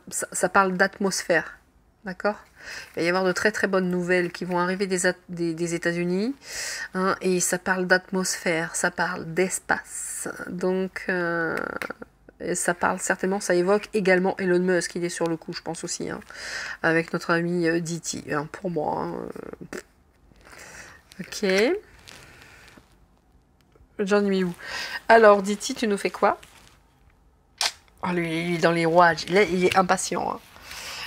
parle d'atmosphère, d'accord? Il va y avoir de très très bonnes nouvelles qui vont arriver des États-Unis, hein, et ça parle d'atmosphère, ça parle d'espace, donc... Et ça parle certainement, ça évoque également Elon Musk, il est sur le coup, je pense aussi, hein, avec notre ami Diti, hein, pour moi. Hein, Ok. J'en ai mis où? Alors, Diti, tu nous fais quoi? Oh, lui, il est dans les rouages, il est impatient. Hein.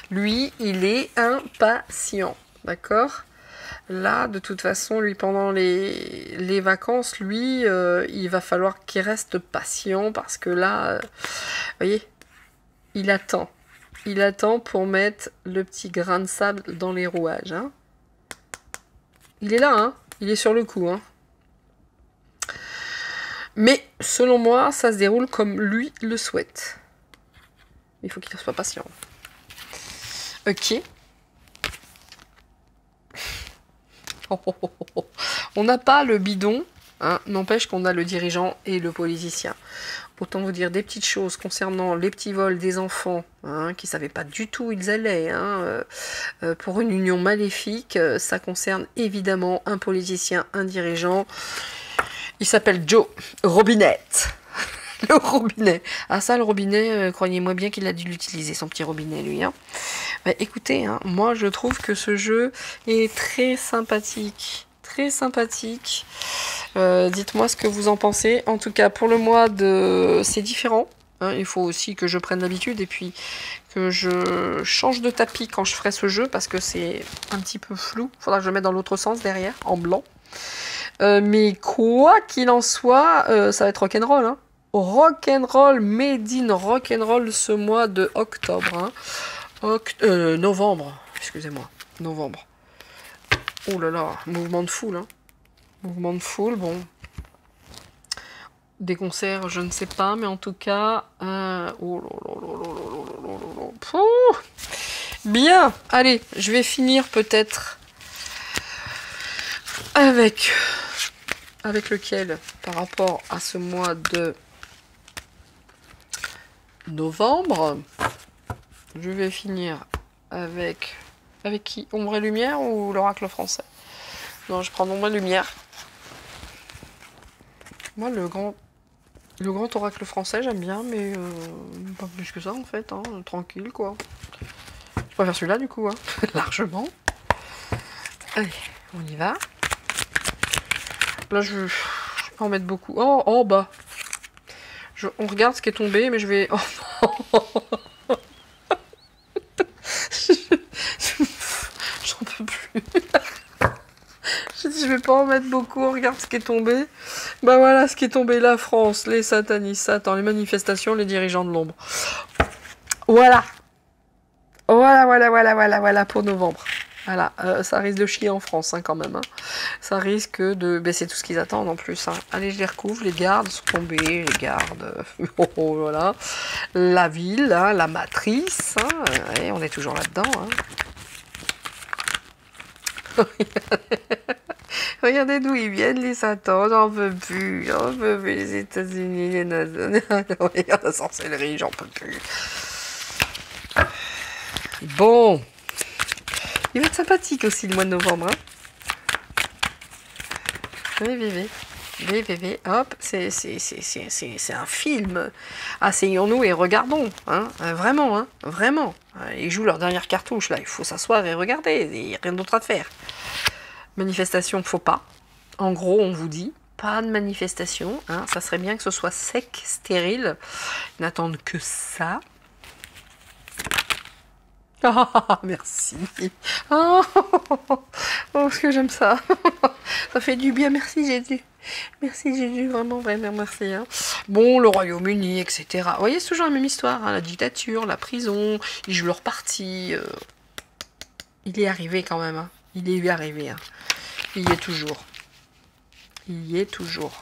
Lui, il est impatient, d'accord? Là, de toute façon, lui, pendant les vacances, lui, il va falloir qu'il reste patient parce que là, vous voyez, il attend. Il attend pour mettre le petit grain de sable dans les rouages. Hein. Il est là, hein. Il est sur le coup. Hein. Mais, selon moi, ça se déroule comme lui le souhaite. Il faut qu'il soit patient. Ok. On n'a pas le bidon, hein, n'empêche qu'on a le dirigeant et le politicien. Autant vous dire des petites choses concernant les petits vols des enfants, hein, qui ne savaient pas du tout où ils allaient, hein, pour une union maléfique. Ça concerne évidemment un politicien, un dirigeant. Il s'appelle Joe Robinette. Le robinet. Ah ça, le robinet, croyez-moi bien qu'il a dû l'utiliser, son petit robinet, lui. Hein. Bah, écoutez, hein, moi je trouve que ce jeu est très sympathique. Très sympathique. Dites-moi ce que vous en pensez. En tout cas, pour le mois de... C'est différent. Hein, il faut aussi que je prenne l'habitude et puis que je change de tapis quand je ferai ce jeu parce que c'est un petit peu flou. Il faudra que je le mette dans l'autre sens derrière, en blanc. Mais quoi qu'il en soit, ça va être rock'n'roll, hein. Rock'n'roll, made in rock'n'roll ce mois de octobre. Hein. Novembre, excusez-moi. Novembre. Oh là là, mouvement de foule. Hein. Mouvement de foule, bon. Des concerts, je ne sais pas, mais en tout cas... Oh là là. Bien, allez, je vais finir peut-être avec lequel par rapport à ce mois de novembre. Je vais finir avec qui? Ombre et Lumière ou l'oracle français? Non, je prends moins de lumière. Moi, le grand oracle français, j'aime bien, mais pas plus que ça, en fait. Hein, tranquille, quoi. Je préfère celui-là, du coup, hein, largement. Allez, on y va. Là, je vais pas en mettre beaucoup. Oh, bah. On regarde ce qui est tombé, mais je vais... Oh. J'en peux plus. J'ai dit, je vais pas en mettre beaucoup, on regarde ce qui est tombé. Bah voilà, ce qui est tombé, la France, les satanistes, Satan, les manifestations, les dirigeants de l'ombre. Voilà. Voilà pour novembre. Voilà, ça risque de chier en France, hein, quand même. Hein. Ça risque de... Ben, c'est tout ce qu'ils attendent, en plus. Hein. Allez, je les recouvre, les gardes sont tombés, les gardes... voilà. La ville, hein, la matrice, hein. Et on est toujours là-dedans, hein. Regardez d'où ils viennent, les satans, j'en peux plus, les États-Unis, les nations, la sorcellerie, j'en peux plus. Bon, il va être sympathique aussi le mois de novembre, hein. VVV, hop, c'est un film. Asseyons-nous et regardons, hein, vraiment, hein, vraiment. Ils jouent leur dernière cartouche, là, il faut s'asseoir et regarder, il n'y a rien d'autre à faire. Manifestation, faut pas. En gros, on vous dit, pas de manifestation. Hein, ça serait bien que ce soit sec, stérile. Ils n'attendent que ça. Ah, merci. Oh, ce que j'aime ça. Ça fait du bien. Merci Jésus. Merci Jésus, vraiment merci. Hein. Bon, le Royaume-Uni, etc. Vous voyez, c'est toujours la même histoire. Hein, la dictature, la prison, ils jouent leur parti. Il est arrivé quand même. Hein. Il est arrivé. Hein. Il y est toujours. Il y est toujours.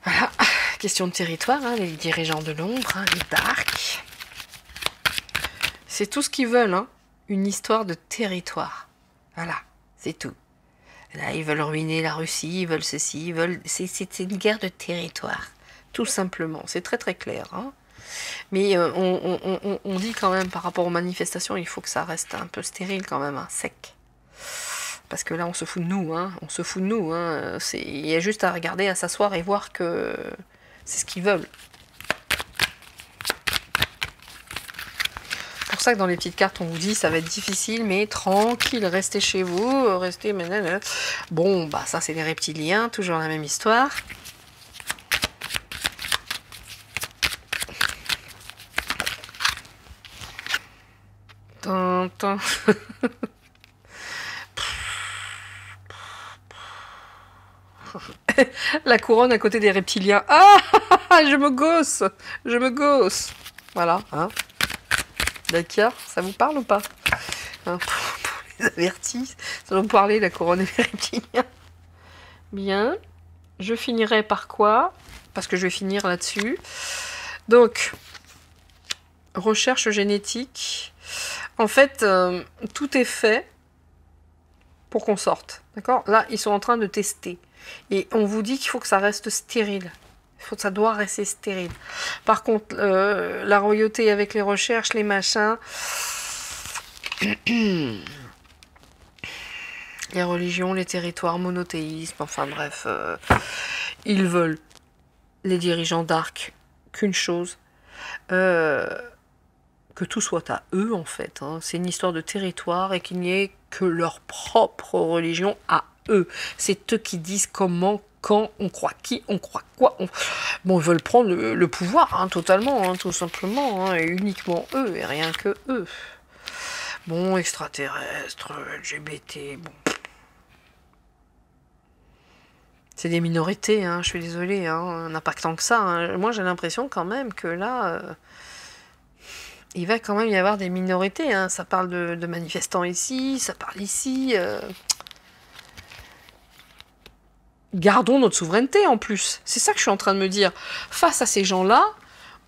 Voilà. Question de territoire, hein, les dirigeants de l'ombre, hein, les darks. C'est tout ce qu'ils veulent, hein. Une histoire de territoire. Voilà, c'est tout. Là, ils veulent ruiner la Russie, ils veulent ceci, ils veulent... C'est une guerre de territoire. Tout simplement. C'est très très clair, hein. Mais on dit quand même, par rapport aux manifestations, il faut que ça reste un peu stérile quand même, hein, sec. Parce que là, on se fout de nous, hein. On se fout de nous, hein. Il y a juste à regarder, à s'asseoir et voir que c'est ce qu'ils veulent. C'est pour ça que dans les petites cartes, on vous dit, ça va être difficile, mais tranquille, restez chez vous, restez... Bon, bah ça, c'est les reptiliens, toujours la même histoire. La couronne à côté des reptiliens. Ah, je me gosse. Voilà, hein. D'accord, ça vous parle ou pas, hein, pour les avertis, ça va vous parler, la couronne des reptiliens. Bien, je finirai par quoi? Parce que je vais finir là-dessus. Donc, recherche génétique. En fait, tout est fait pour qu'on sorte. D'accord? Là, ils sont en train de tester. Et on vous dit qu'il faut que ça reste stérile. Ça doit rester stérile. Par contre, la royauté avec les recherches, les machins... les religions, les territoires, monothéisme, enfin bref... ils veulent, les dirigeants d'Arc, qu'une chose... que tout soit à eux, en fait. Hein. C'est une histoire de territoire et qu'il n'y ait que leur propre religion à eux. C'est eux qui disent comment, quand, on croit qui, on croit quoi. Bon, ils veulent prendre le pouvoir, hein, totalement, hein, tout simplement, hein, et uniquement eux, et rien que eux. Bon, extraterrestres, LGBT, bon... C'est des minorités, hein, je suis désolée, hein, on n'a pas que tant que ça. Hein. Moi, j'ai l'impression quand même que là... il va quand même y avoir des minorités, hein. Ça parle de manifestants ici, ça parle ici. Gardons notre souveraineté en plus. C'est ça que je suis en train de me dire. Face à ces gens-là,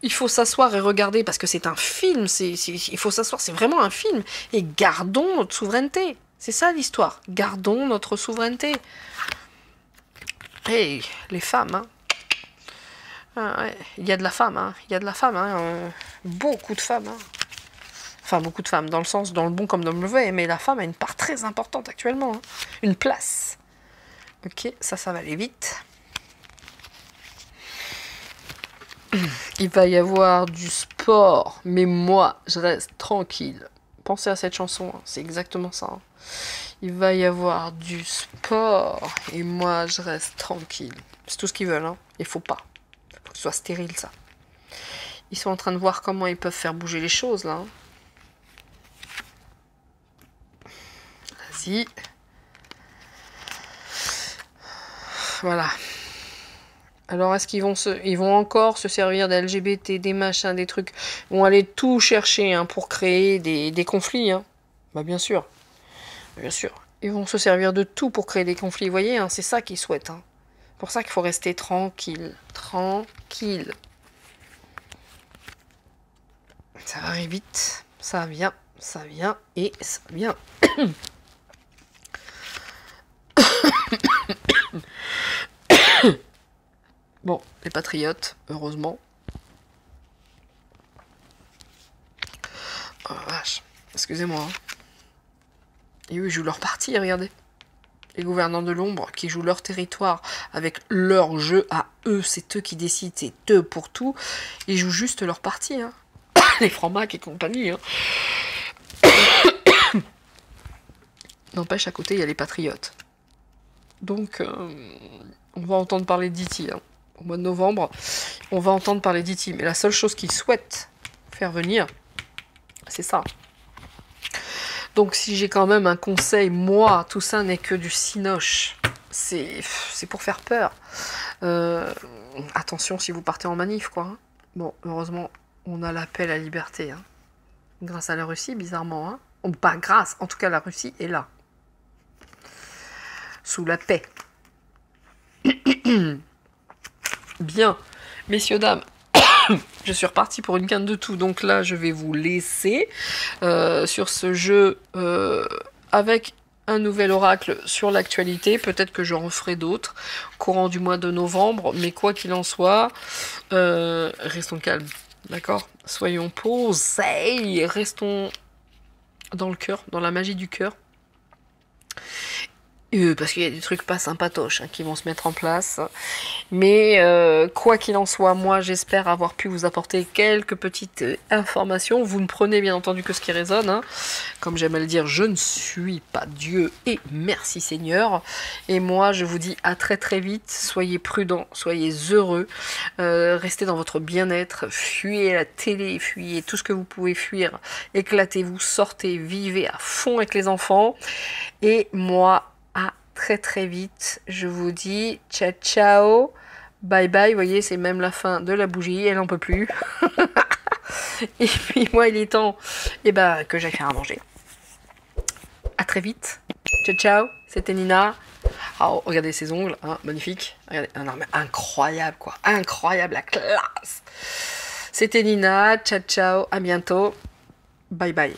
il faut s'asseoir et regarder, parce que c'est un film, il faut s'asseoir, c'est vraiment un film, et gardons notre souveraineté. C'est ça l'histoire. Gardons notre souveraineté. Et les femmes, hein. Ah ouais, il y a de la femme, hein. Il y a de la femme, hein. Beaucoup de femmes, hein. Enfin, beaucoup de femmes, dans le sens, dans le bon comme dans le mauvais, mais la femme a une part très importante actuellement, hein. Une place. Ok, ça va aller vite. Il va y avoir du sport, mais moi, je reste tranquille. Pensez à cette chanson, hein, c'est exactement ça. Hein. Il va y avoir du sport, et moi, je reste tranquille. C'est tout ce qu'ils veulent, hein. Il faut pas. Il faut que ce soit stérile, ça. Ils sont en train de voir comment ils peuvent faire bouger les choses, là. Hein. Vas-y. Voilà. Alors, est-ce qu'ils vont encore se servir des LGBT, des machins, des trucs. Ils vont aller tout chercher, hein, pour créer des conflits, hein. Bah, bien sûr. Bien sûr. Ils vont se servir de tout pour créer des conflits. Vous voyez, hein, c'est ça qu'ils souhaitent. Hein. C'est pour ça qu'il faut rester tranquille. Tranquille. Ça va arriver vite. Ça vient et ça vient. Bon, les patriotes, heureusement. Oh vache, excusez-moi. Hein. Et eux, ils jouent leur partie, regardez. Les gouvernants de l'ombre qui jouent leur territoire avec leur jeu à eux, c'est eux qui décident, c'est eux pour tout. Ils jouent juste leur partie, hein. Les francs-macs et compagnie. Hein. N'empêche, à côté, il y a les patriotes. Donc, on va entendre parler d'E.T. Hein. Au mois de novembre, on va entendre parler d'E.T. Mais la seule chose qu'ils souhaitent faire venir, c'est ça. Donc, si j'ai quand même un conseil, moi, tout ça n'est que du cinoche. C'est pour faire peur. Attention si vous partez en manif, quoi. Hein. Bon, heureusement, on a l'appel à la liberté. Hein. Grâce à la Russie, bizarrement. Hein. Ou pas grâce, en tout cas, la Russie est là. Sous la paix. Bien, messieurs, dames, je suis repartie pour une canne de tout, donc là je vais vous laisser sur ce jeu avec un nouvel oracle sur l'actualité. Peut-être que j'en referai d'autres au courant du mois de novembre, mais quoi qu'il en soit, restons calmes, d'accord? Soyons posés, restons dans le cœur, dans la magie du cœur. Parce qu'il y a des trucs pas sympatoches, hein, qui vont se mettre en place. Mais quoi qu'il en soit, moi j'espère avoir pu vous apporter quelques petites informations. Vous ne prenez bien entendu que ce qui résonne. Hein. Comme j'aime à le dire, je ne suis pas Dieu et merci Seigneur. Et moi je vous dis à très très vite. Soyez prudents, soyez heureux. Restez dans votre bien-être. Fuyez la télé, fuyez tout ce que vous pouvez fuir. Éclatez-vous, sortez, vivez à fond avec les enfants. Et moi, très très vite, je vous dis ciao ciao, bye bye. Vous voyez, c'est même la fin de la bougie, elle en peut plus. Et puis moi il est temps que j'aille faire à manger. À très vite, ciao ciao, c'était Nina. Oh, regardez ses ongles, hein, magnifique. Regardez, non, mais incroyable quoi, incroyable, la classe. C'était Nina, ciao ciao, à bientôt, bye bye.